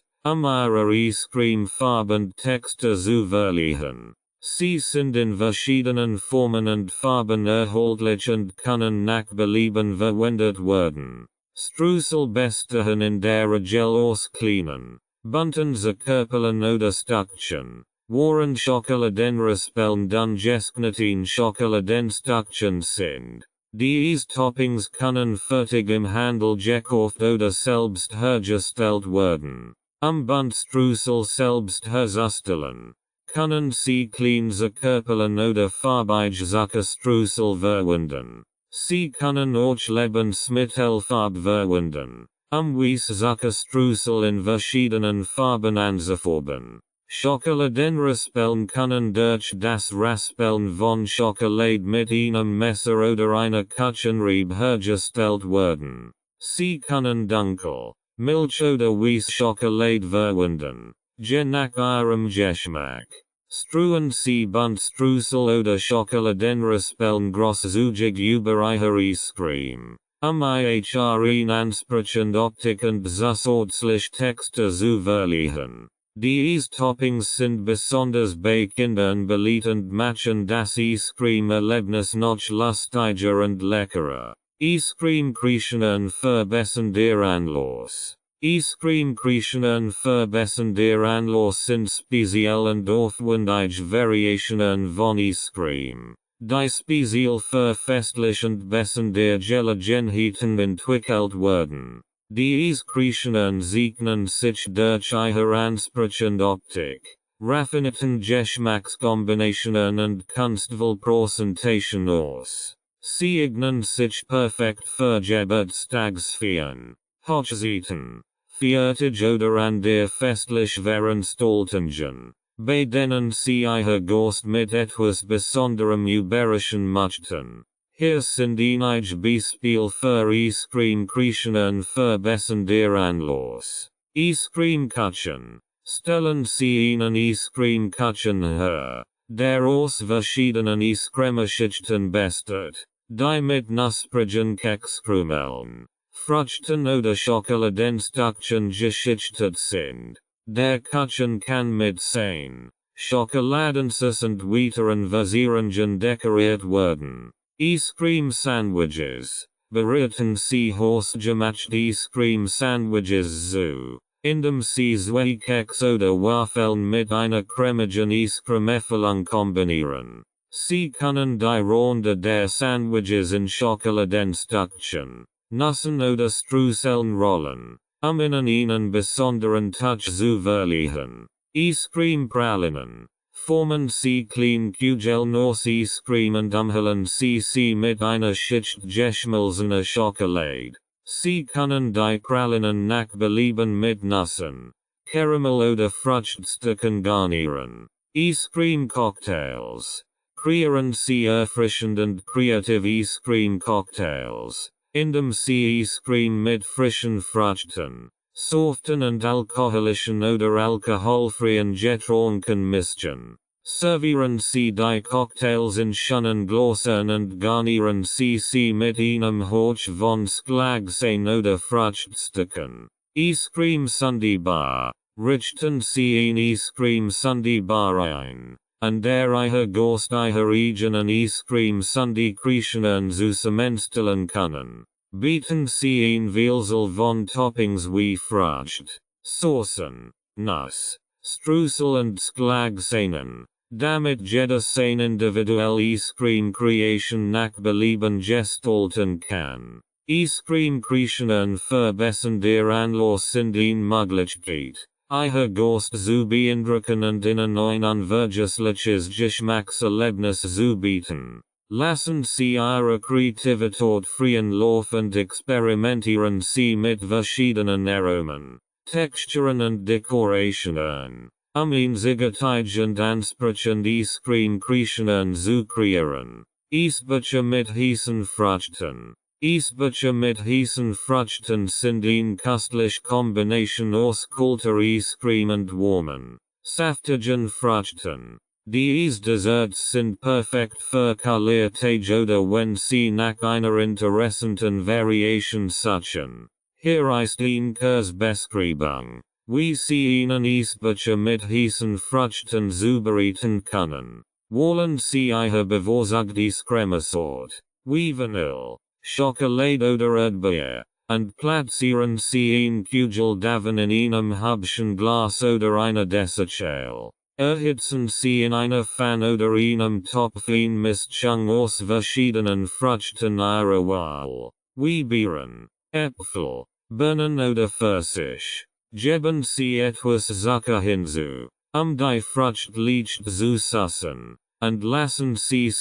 ihre Eiscreme Farbe und Textur zu verliehen. Sie sind in verschiedenen Formen und Farben erhältlich und können nach Belieben verwendet werden. Streusel bestehen in der Regel aus kleinen, bunten Zerkörperlen oder Stückchen, während Schokoladenraspeln dann geskneten Schokoladenstückchen sind. Diese Toppings können fertig im Handel gekauft oder selbst hergestellt werden. Buntstreusel selbst herzustellen, können Sie kleine Zerkörperlen oder farbige Zuckerstreusel verwenden. Sie können auch Lebensmittelfarbe verwenden, Weißzuckerstreusel in verschiedenen Farben anzufärben. Schokoladenraspeln können durch das Raspeln von Schokolade mit einem Messer oder einer Küchenrebe hergestellt werden. Sie können dunkel, Milch oder Weißschokolade verwenden, je nach ihrem Geschmack. Streuen Sie Buntstreusel oder Schokoladenraspeln großzügig über ihre Eiscreme, ihre ansprechend Optik und zusätzlich Textur zu verliehen. Diese Toppings sind besonders bei Kindern beliebt und machen das Eiscreme-Erlebnis noch lustiger und leckerer. Eiscreme-Kreationen verbessern ihr Anlass. Eiscreme-Kreationen verbessern ihr Anlass sind speziell und aufwendige Variationen von Eiscreme, die speziell für festlich und bessern der Gelegenheiten entwickelt werden. Die Eis-Kreationen zeichnen sich durch ihre ansprechende Optik, raffinierten Geschmackskombinationen und kunstvolle Präsentation aus. Sie eignen sich perfekt für Geburtstagsfeiern, Hochzeiten, Feiertage oder an der festlich Veranstaltungen, bei denen Sie Ihr Gast mit etwas Besonderem überraschen möchten. Hier sind einige Beispiele für Eiscreme-Kreationen verbessern ihr Anlass. Eiscreme-Kuchen. Stellen Sie einen Eiscreme-Kuchen her, der aus verschiedenen Eiscremeschichten besteht, die mit knusprigen Kekskrumeln, Früchten oder Schokoladenstückchen geschichtet sind. Der Kuchen kann mit 10 Schokoladensauce und weiteren Verzierungen dekoriert werden. Eiscreme Sandwiches. Bereiten Sie hausgemachte Eiscreme Sandwiches zu, indem Sie zwei Keks oder Waffeln mit einer cremigen Eiscreme-Füllung kombinieren. Sie können die Rande der Sandwiches in Schokoladenstückchen, Nüssen oder Streuseln rollen, ihnen einen besonderen Touch zu verleihen. Eiscreme Pralinen. Formen sie clean Kugel Norse Eiscreme und umhüllen sie mit einer Schicht geschmolzener Schokolade. Sie können die Pralinen nach Belieben mit Nüssen, Karamell oder Fruchtstücken garnieren. Eiscreme Cocktails. Kreieren sie erfrischend kreative Eiscreme Cocktails, indem sie Eiscreme mit frischen Früchten, soften und alkoholischen oder alkoholfreien Getränken mischen. Servieren sie die Cocktails in schönen Gläsern und garnieren sie mit einem Horch von Schlagsein oder Fruchtstücken. Eiscreme Sundabar. Richten sie in Eiscreme Sundabar ein. Und ihre Ghost ihre eigenen Eiscreme Sunday Kreationen zusammenstellen können. Bieten sie ein Vielzahl von Toppings wie Frucht, Saucen, Nuss, Streusel und Schlagseinen, damit jedes ein individuell Eiscreme Creation nach Belieben gestalten kann. Eiscreme Kreationen verbessern der Anlass sind eine Möglichkeit. Ihre Ghost zu beeindrucken und ihnen ein unvergessliches Geschmackserlebnis zu bieten. Lassen Sie Ihre Kreativität freien Lauf und experimentieren Sie mit verschiedenen Aromen, Texturen und Dekorationen, einzigartige und ansprechende Eiscreme Kreationen zu kreieren. Eisbücher mit heißen Früchten. Eisbücher mit heißen Früchten sind eine köstliche Kombination aus kalter Eiscreme und warmen, saftigen Früchten. Die Eisdesserts sind perfekt für kalte Tage oder wenn Sie nach einer interessanten Variation suchen. Hier ist eine Kurzbeschreibung, wie Sie einen Eisbücher mit heißen Früchten zubereiten können. Wollen Sie Ihre bevorzugte Eiscremesorte, wie Vanille, Schokolade oder Erdbeer, und platzieren Sie ein Kugel davon in einem hübschen Glas oder einer Dessert-Schale. Erhitzen Sie in einer Pfanne oder einem Topf eine Mischung aus verschiedenen Früchten Ihrer Wahl, wie Beeren, Äpfel, Birnen oder Pfirsich. Geben Sie etwas Zucker hinzu, die Frucht leicht zu süßen, und lassen Sie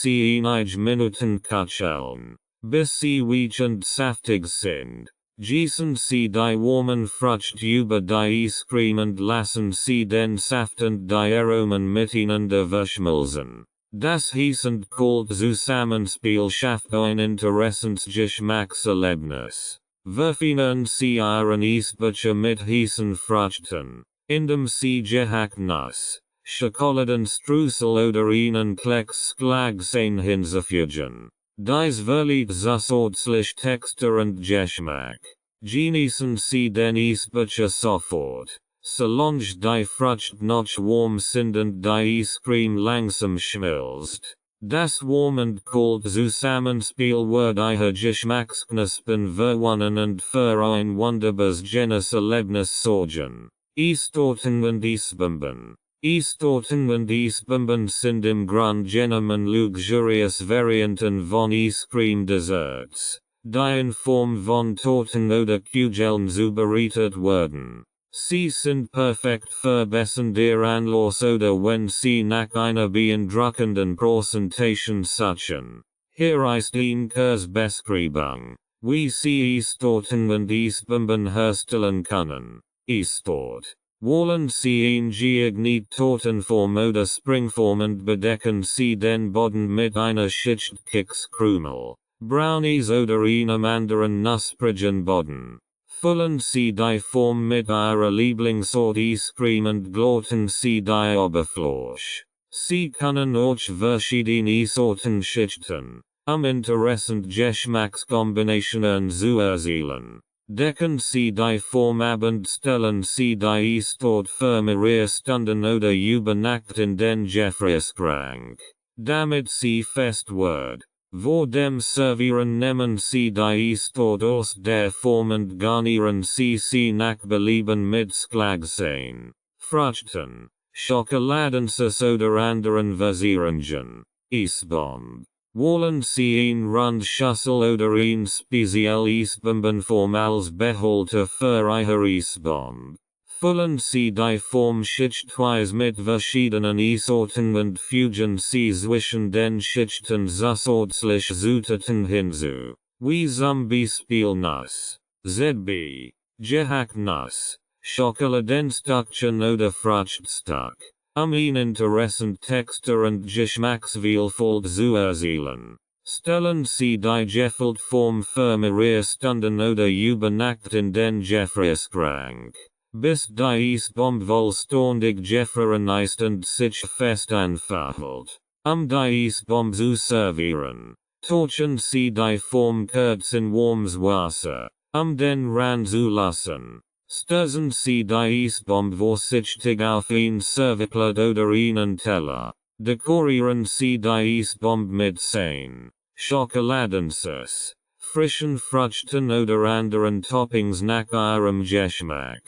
einige Minuten köcheln, bis sie weich und saftig sind. Gießen Sie die warmen Frucht über die Eiscreme und lassen Sie den Saft und die Aromen miteinander verschmelzen. Das heiß und kalt Zusammenspiel schafft ein interessantes Geschmackserlebnis. Verfeinern Sie Ihren Eisbücher mit heißen Früchten, indem Sie gehackt Nuss, Schokoladenstreusel oder einen Klecks Schlagsein hinzufügen. Dies verleiht zusätzlich Textur und Geschmack. Genießen Sie den Eisbücher sofort, solange die Frucht noch warm sind und die Eiscreme langsam schmilzt. Das warm und kalt Zusammenspiel wird Ihr Geschmacksknospen verwonnen und für ein wunderbares Genuesserlebnis sorgen. Eistorten und Eisbomben. Eistorten und Eisbomben sind im Grunde genommen luxurious Varianten von Eiscreme Desserts, die in Form von Torten oder Kugeln zubereitet werden. Sie sind perfekt für der Anlass oder wenn Sie nach einer beeindruckenden Präsentation suchen. Hier ist eine Kurzbeschreibung, wie Sie Eistorten und Eisbomben herstellen können. Eistort. Wollen Sie ein geeignet Tortenform oder Springform und bedecken Sie den Boden mit einer Schicht Kekskrümel, Brownies oder einem anderen knusprigen Boden. Füllen Sie die Form mit Ihrer Lieblingsort Eiscreme und glätten Sie die Oberfläche. Sie können auch verschiedene Sorten schichten, interessant Geschmackskombinationen zu erzielen. Decken Sie die Form ab und stellen Sie die Eistort für mehrere Stunden oder über Nacht in den Gefrierschrank, damit sie fest wird. Vor dem Servieren nehmen Sie die Eistort aus der Form und garnieren Sie nach Belieben mit Schlagsein, Früchten, Schokoladensauce oder anderen Verzierungen. Eisbomb. Wollen Sie ein Rundschüssel oder ein speziell Eisbombenform als Behälter für Ihre Eisbomb? Füllen Sie die Form schichtweise mit verschiedenen Sorten und fügen Sie zwischen den Schichten zusätzlich Zutaten hinzu, wie zum Beispiel Nuss, ZB, Gehacknuss, Schokoladenstückchen oder Fruchtstück, ihn interessant Textur und Geschmacksvielfalt zu erzielen. Stellen Sie die Gefüllt-Form für mehrere Stunden oder über Nacht in den Gefrierschrank, bis die Eisbombe vollständig gefroren ist und sich fest anfühlt. Die Eisbombe zu servieren, tauchen Sie die Form kurz in warmes Wasser, den Rand zu lassen. Stößen Sie die Eisbombe vorsichtig auf ein Servierplatt oder einen Teller. Dekorieren Sie die Eisbombe mit Sahne, Schokoladensauce, frischen Früchten oder anderen Toppings nach Ihrem Geschmack.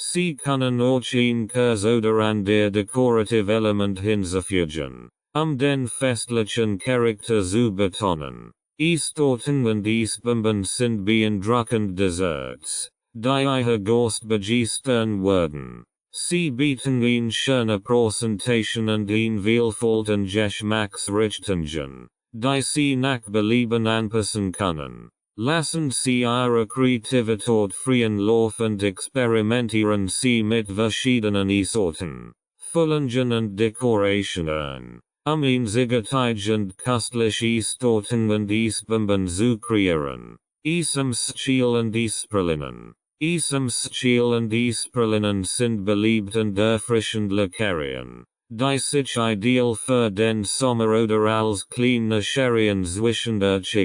Sie können auch ein Käse oder ein dekorative Element hinzufügen, den festlichen Charakter zu betonen. Eistorten und Eisbomben sind beeindruckend Desserts, die ihr Gast begeistern werden. Sie bieten eine schöne Präsentation und eine Vielfalt an Geschmacksrichtungen, die Sie nach Belieben anpassen können. Lassen Sie Ihre Kreativität freien Lauf und experimentieren Sie mit verschiedenen Sorten, Füllungen und Dekorationen, einzigartige und köstliche Eistorten und Eisbomben zu kreieren. Eisem Stil und Eispralinen. Eisem Stil und Eispralinen sind beliebt und erfrischend Leckerien, die sich ideal für den Sommer oder als kleine Scherien zwischendurch.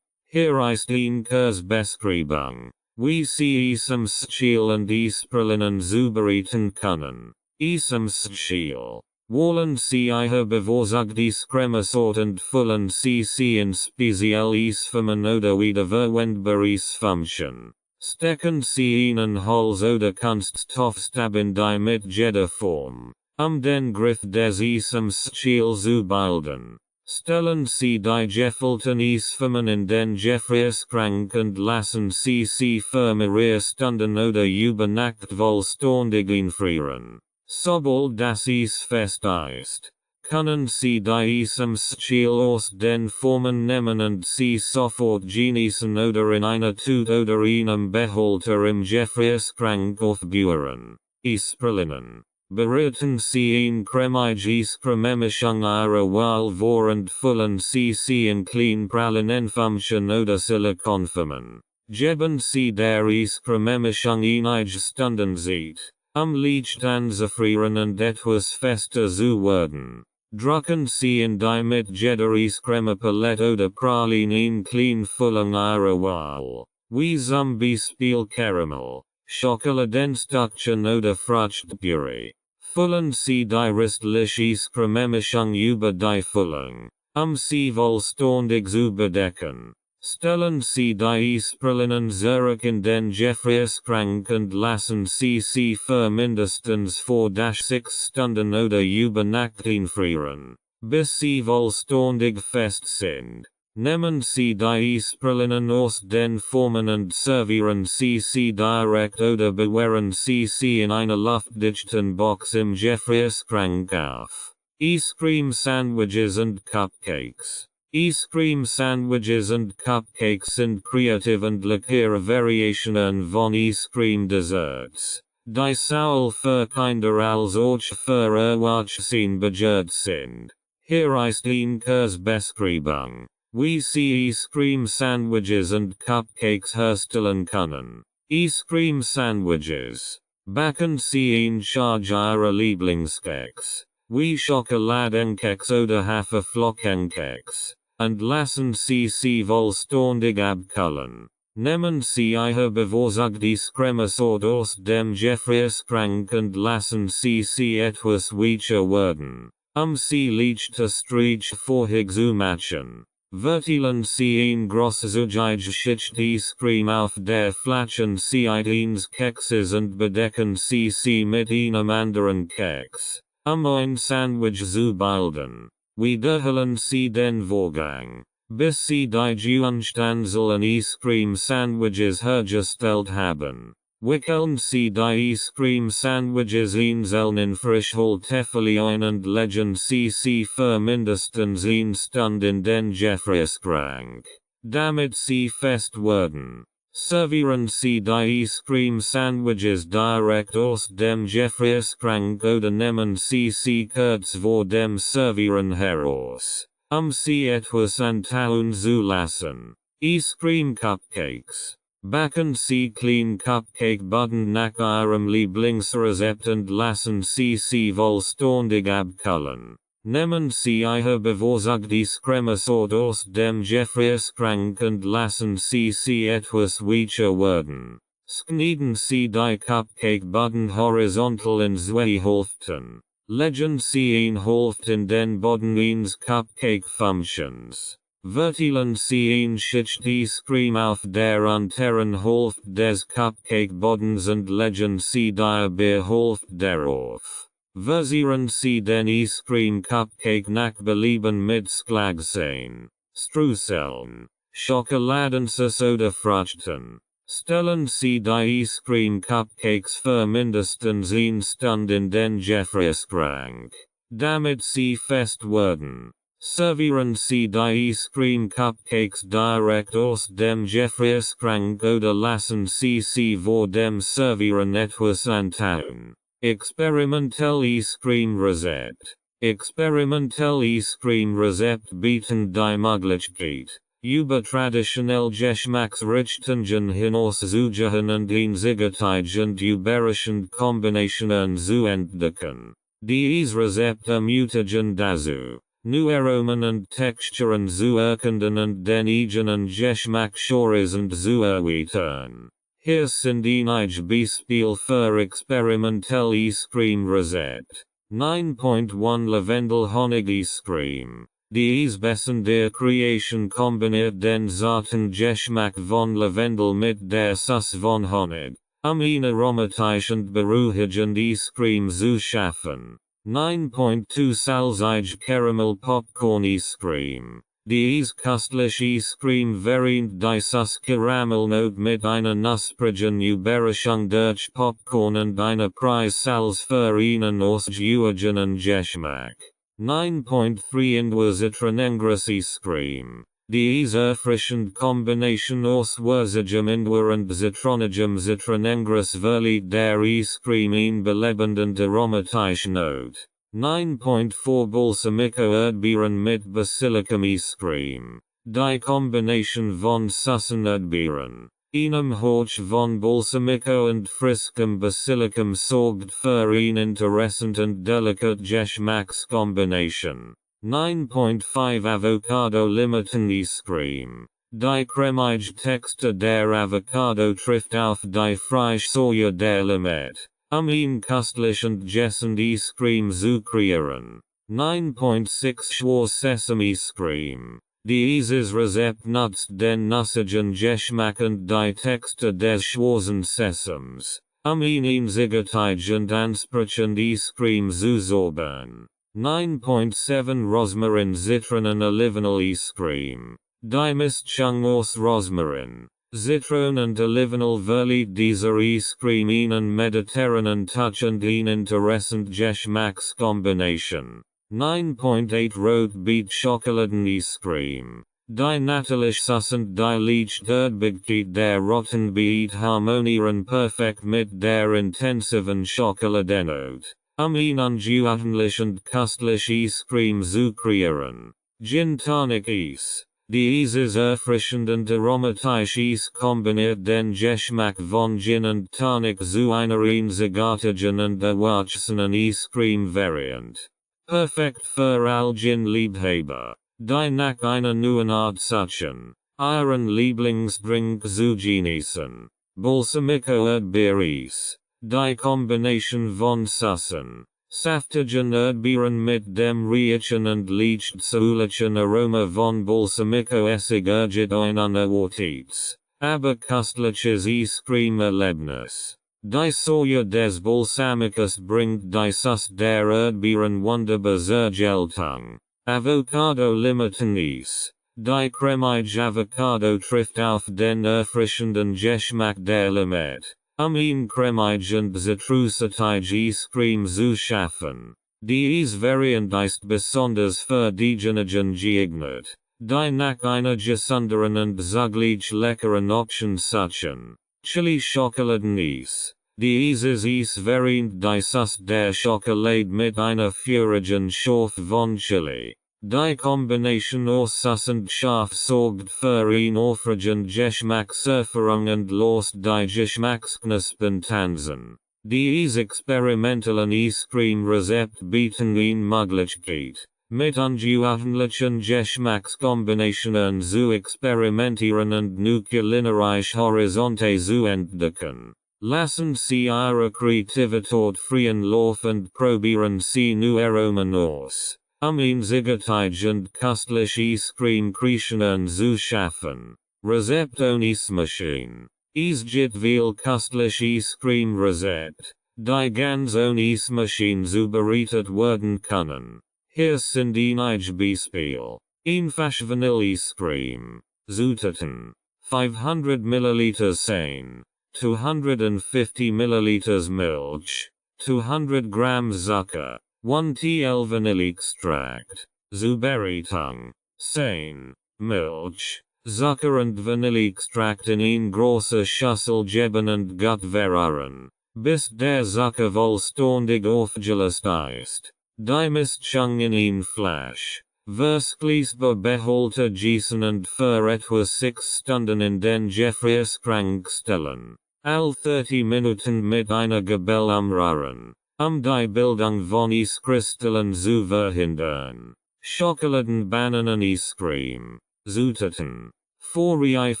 Hier ist ein Kurzbeschreibung, wie Sie Eisem Stil und Eispralinen zubereiten können. Eisem Stil. Wollen Sie Ihre bevorzugte Eiscreme-Sort und füllen Sie sie in spezielle Eisformen oder wiederverwendbare Eisformen. Stecken Sie einen Holz oder Kunststoffstab in die mit jeder Form, den Griff des Eisem Stil zu bilden. Stellen Sie die gefüllten Eisformen in den Gefrierschrank und lassen Sie sie für mehrere Stunden oder über Nacht vollständig einfrieren. Sobald das Eis fest ist, können Sie die Eisem Stil aus den Formen nehmen und sie sofort genießen oder in einer Tüte oder einem Behälter im Gefrierschrank aufbewahren. Eispralinen. Bereiten Sie ein cremige Eiscreme-Mischung Ihrer Wahl vor und füllen Sie sie in kleine Pralinenformchen oder Silikonformen. Geben Sie der Eiscreme-Mischung einige Stunden Zeit, Licht anzufrieren und etwas fester zu werden. Drücken Sie in die mit jeder Eiscreme-Palette oder Praline in kleine Füllung Ihrer Wahl, wie zum Beispiel Karamell, Schokoladenstückchen oder Fruchtpüree. Füllen Sie die restliche Eiscreme-Mischung über die Füllung, sie vollständig zu bedecken. Stellen Sie die Eispralinen zurück in den Gefrierschrank und lassen Sie sie für mindestens 4-6 Stunden oder über Nacht einfrieren, bis sie vollständig fest sind. Nehmen Sie die Eispralinen aus den Formen und servieren Sie sie direkt oder bewahren Sie sie in einer luftdichten Box im Gefrierschrank auf. Eiscreme Sandwiches und Cupcakes. Eiscreme Sandwiches und Cupcakes sind kreative und leckere Variationen von Eiscreme Desserts, die sowohl für Kinder als auch für Erwachsene begehrt sind. Hier ist ein Kurzbeschreibung, wie Sie Eiscreme Sandwiches und Cupcakes herstellen können. Eiscreme Sandwiches. Backen Sie ein Charge Ihrer Lieblingskeks, wie Schokoladenkeks oder Haferflockenkeks, und lassen Sie sie vollständig abkühlen. Nehmen Sie Ihre bevorzugte Eiscreme-Sort aus dem Gefrierschrank und lassen Sie sie etwas weicher werden, sie leichte Striche vorher zu machen. Verteilen Sie ein großzügige Schicht Eiscreme auf der Flachen Sie eins Kekses und bedecken Sie sie mit einem anderen Keks, ein Sandwich zu bilden. Wiederholen Sie den Vorgang, bis Sie die Gegenstandsel an Eiscreme Sandwiches hergestellt haben. Wickeln sie die Eiscreme Sandwiches einzelnen Frischhaltefolien und legen sie für mindestens 1 Stunde in den Gefrierschrank, damit sie fest werden. Servieren sie die Eiscreme Sandwiches direkt aus dem Gefrierschrank oder nehmen sie kurz vor dem Servieren heraus, sie etwas antauen zu lassen. Eiscreme Cupcakes. Backen sie klein Cupcake Budden nach ihrem Lieblingsrezept und lassen sie vollständig abkühlen. Nehmen sie ihre bevorzugte Cremesorte aus dem Gefrierschrank und lassen sie etwas weicher werden. Schneiden sie die Cupcake Budden horizontal in 2 Hälften. Legen sie ein Hälfte in den Boden eines Cupcake Functions. Verteilen sie ein Schicht Eiscreme auf der unteren Hälfte des Cupcake Bodens und legen sie die Hälfte darauf. Versieren sie den Eiscreme Cupcake nach Belieben mit Schlagsahne, Streuseln, Schokoladensauce oder Früchten. Stellen sie die Eiscreme Cupcakes für mindestens 1 Stunde in den Gefrierschrank, damit sie fest werden. Servieren sie die Eiscreme Cupcakes direkt aus dem Gefrierschrank oder lassen sie vor dem Servieren etwas antauen. Experimental Eiscreme Rezept. Experimental Eiscreme Rezept bieten die Möglichkeit, über traditionell Geschmacksrichtungen hinauszugehen und einzigartige und überraschende Kombinationen zu entdecken. Diese Rezepte ermutigen dazu, neue Aromen und Texturen zu erkunden und den eigenen Geschmackshorizont zu erweitern. Hier sind einige Beispiele für Experimental Eiscreme Rezept. 9.1 Lavendel Honig Eiscreme. Die Eisbessen der Creation kombiniert den zarten Geschmack von Lavendel mit der Süße von Honig, ein aromatisch und beruhigend Eiscreme zu schaffen. 9.2 Salzige Caramel Popcorn Eiscreme. Die köstliche Eiscreme vereint die Süße Karamellnote mit einer knusprigen Überraschung durch Popcorn und einer Prise Salz für einen ausgewogenen Geschmack. 9.3 Ingwer Zitronengras Eiscreme. Die erfrischende Kombination aus würzigem Ingwer und zitronigem Zitronengras verleiht der Eiscreme ein belebend aromatisch Note. 9.4 Balsamico Erdbeeren mit Basilicum Eiscreme. Die Kombination von süßen Erdbeeren, einem Hauch von Balsamico und frischem Basilicum sorgt für eine interessante und delicate Geschmackskombination. 9.5 Avocado Limitten Eiscreme. Die cremige Textur der Avocado trifft auf die Frischsäure der Limette, ein köstlich und gessend Eiscreme zu kreieren. 9.6 Schwarz Sesame Eiscreme. Dieses Rezept nutzt den nussigen Geschmack und die Textur des schwarzen Sesams, ein einzigartig und ansprechend Eiscreme zu zaubern. 9.7 Rosmarin Zitronen Olivenöl Eiscreme. Die Mischung aus Rosmarin, Zitronen und Olivenöl verleiht dieser Eiscreme einen mediterranen Touch und eine interessante Geschmackskombination. 9.8 Rot Beet Schokoladen Eiscreme. Die natürlich süßend die leicht Erdbeerigkeit der roten Beet harmonieren perfekt mit der intensiven Schokoladenote, ein ungewöhnlich und köstlich Eiscreme zu kreieren. Gin Tonic Eis. Dieses erfrischend und aromatisch Eis kombiniert den Geschmack von Gin und Tonic zu einer einzigartigen und erwachsenen Eiscreme Variant. Perfekt für all Gin-Liebhaber, die nach einer neuen Art suchen, ihren Lieblingsdrink zu genießen. Balsamico Erdbeereis. Die Kombination von süßen, saftigen Erdbeeren mit dem reichen und leicht zulichen Aroma von Balsamico Essig ergibt ein unerwartetes, aber köstliches Eiscreme-Erlebnis. Die Säure des Balsamicus bringt die Süße der Erdbeeren wunderbar zur Geltung. Avocado Limitten Eis. Die cremige Avocado trifft auf den erfrischenden Geschmack der Limette, Ihn cremigsten Zetrusetige Eiscreme zu schaffen. Dies Variant ist besonders für diejenigen geeignet, die nach einer gesünderen und zugleich leckeren Option suchen. Chili Schokoladeneis. Dieses Variant ist der Schokolade mit einer feurigen Schorf von Chili. Die Kombination aus Süß und Scharf sorgt für ein aufregend Geschmackserfahrung und lässt die Geschmacksknospen tanzen. Dies experimentellen Eiscreme-Rezept bieten eine Möglichkeit, mit ungewöhnlichen Geschmackskombinationen zu experimentieren und neue kulinarische Horizonte zu entdecken. Lassen Sie Ihre Kreativität freien Lauf und probieren Sie neue Aromen aus. Einzigartige und köstliche Eiscreme-Kreationen zu schaffen. Rezept ohne Eismaschine. Es gibt viel köstliche Eiscreme-Rezept, die ganz ohne Eismaschine zubereitet werden können. Hier sind einige Beispiele. Einfach Vanille-Eiscreme. Zutaten: 500 ml Sahne, 250 ml Milch, 200 grams Zucker, 1 TL Vanilleextract. Zubereitung: Sahne, Milch, Zucker und Vanilleextract in eine große Schüssel geben und gut verrühren, bis der Zucker vollständig aufgelöst ist. Die Mischung in ein Flasch. Verschließbar Behälter gießen und für etwa 6 Stunden in den Gefrierschrank stellen. All 30 Minuten mit einer Gabel umrühren, die Bildung von Eiskristallen zu verhindern. Schokoladenbananen Eiscreme. Zutaten: 4 Eif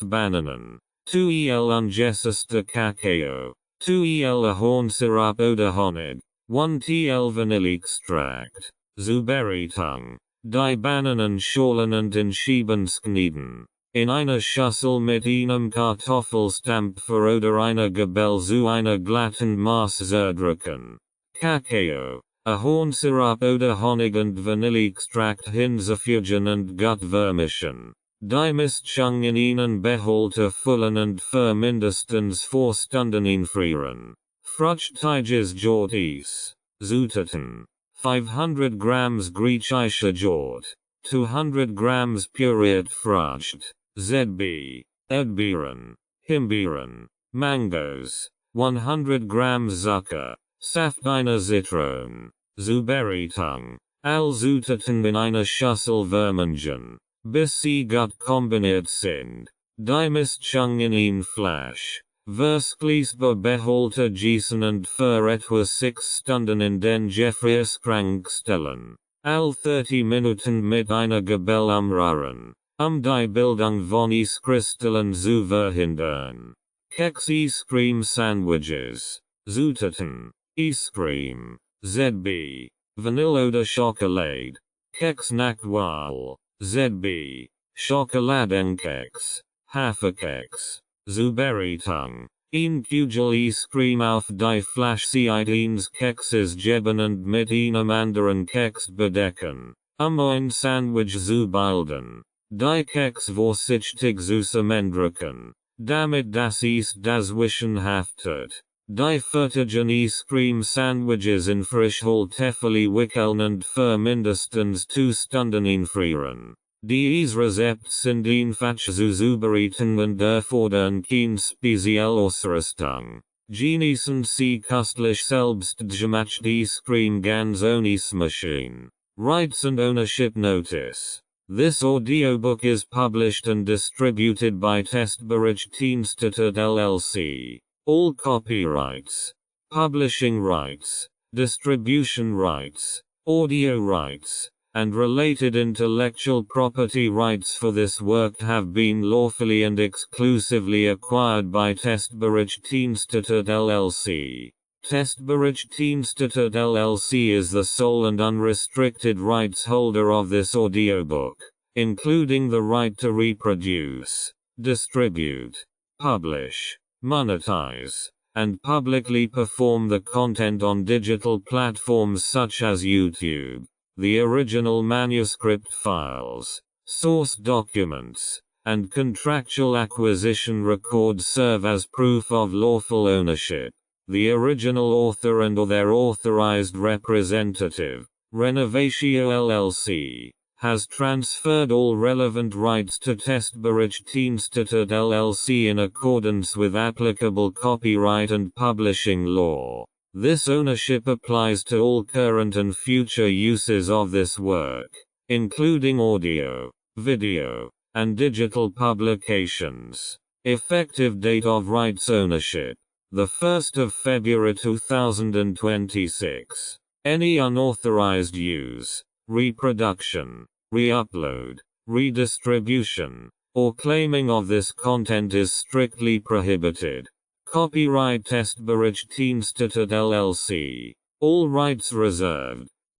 Bananen, 2 El ungesäste Kakao, 2 El Ahornsirup oder Honig, 1 TL Vanilleextract. Zubereitung: Die Bananen schälen und in Scheiben schneiden. In einer Schüssel mit einem Kartoffelstampfer oder einer Gabel zu einer glatten Masse zerdrücken. Kakao, Ahornsirup oder Honig und Vanilleextract hinzufügen und gut vermischen. Die Mischung in einen Behälter füllen und für mindestens 4 Stunden einfrieren. Fruchtiges Jort Eis. Zutaten: 500 grams griechische Jort, 200 grams püriert Frucht, ZB, Erdbeeren, Himbeeren, Mangoes, 100 grams Zucker, Saft einer Zitrone. Zubereitung: All Zutaten in einer Schüssel vermengen, bis sie gut kombiniert sind. Die Mischung in ein Flasch. Verschließbar Behälter gießen und für etwa 6 Stunden in den Gefrierschrank stellen. All 30 Minuten mit einer Gabel umrühren, die Bildung von Eiskristallen zu verhindern. Keks Eiscreme Sandwiches. Zutaten: Eiscreme, ZB, Vanille oder Schokolade. Keks nach Wahl, ZB, Schokoladenkeks, Haferkeks. Zubereitung: Ein Kugel Eiscreme auf die Flaschseite Kekses geben und mit einem anderen Keks bedecken, ein Sandwich zu bilden. Die Keks vorsichtig zusammendrücken, damit das Eis dazwischen haftet. Die fertigen Eiscreme Sandwiches in Frischhaltefolie wickeln und für mindestens 2 Stunden einfrieren. Dies Rezept sind einfach zu zubereiten und erfordern keine spezielle Ausrüstung. Genießen Sie köstlich selbstgemachte Eiscreme ganz ohne Eismaschine. Rights and Ownership Notice. This audiobook is published and distributed by Testberichtdienste LLC. All copyrights, publishing rights, distribution rights, audio rights, and related intellectual property rights for this work have been lawfully and exclusively acquired by Testberichtdienste LLC. Testberichtdienste LLC is the sole and unrestricted rights holder of this audiobook, including the right to reproduce, distribute, publish, monetize, and publicly perform the content on digital platforms such as YouTube. The original manuscript files, source documents, and contractual acquisition records serve as proof of lawful ownership. The original author and/or their authorized representative, Renovatio LLC, has transferred all relevant rights to Testberichtdienststätte LLC in accordance with applicable copyright and publishing law. This ownership applies to all current and future uses of this work, including audio, video, and digital publications. Effective date of rights ownership: the 1st of February 2026. Any unauthorized use, reproduction, re-upload, redistribution, or claiming of this content is strictly prohibited. Copyright Testberichtdienststätte LLC. All rights reserved.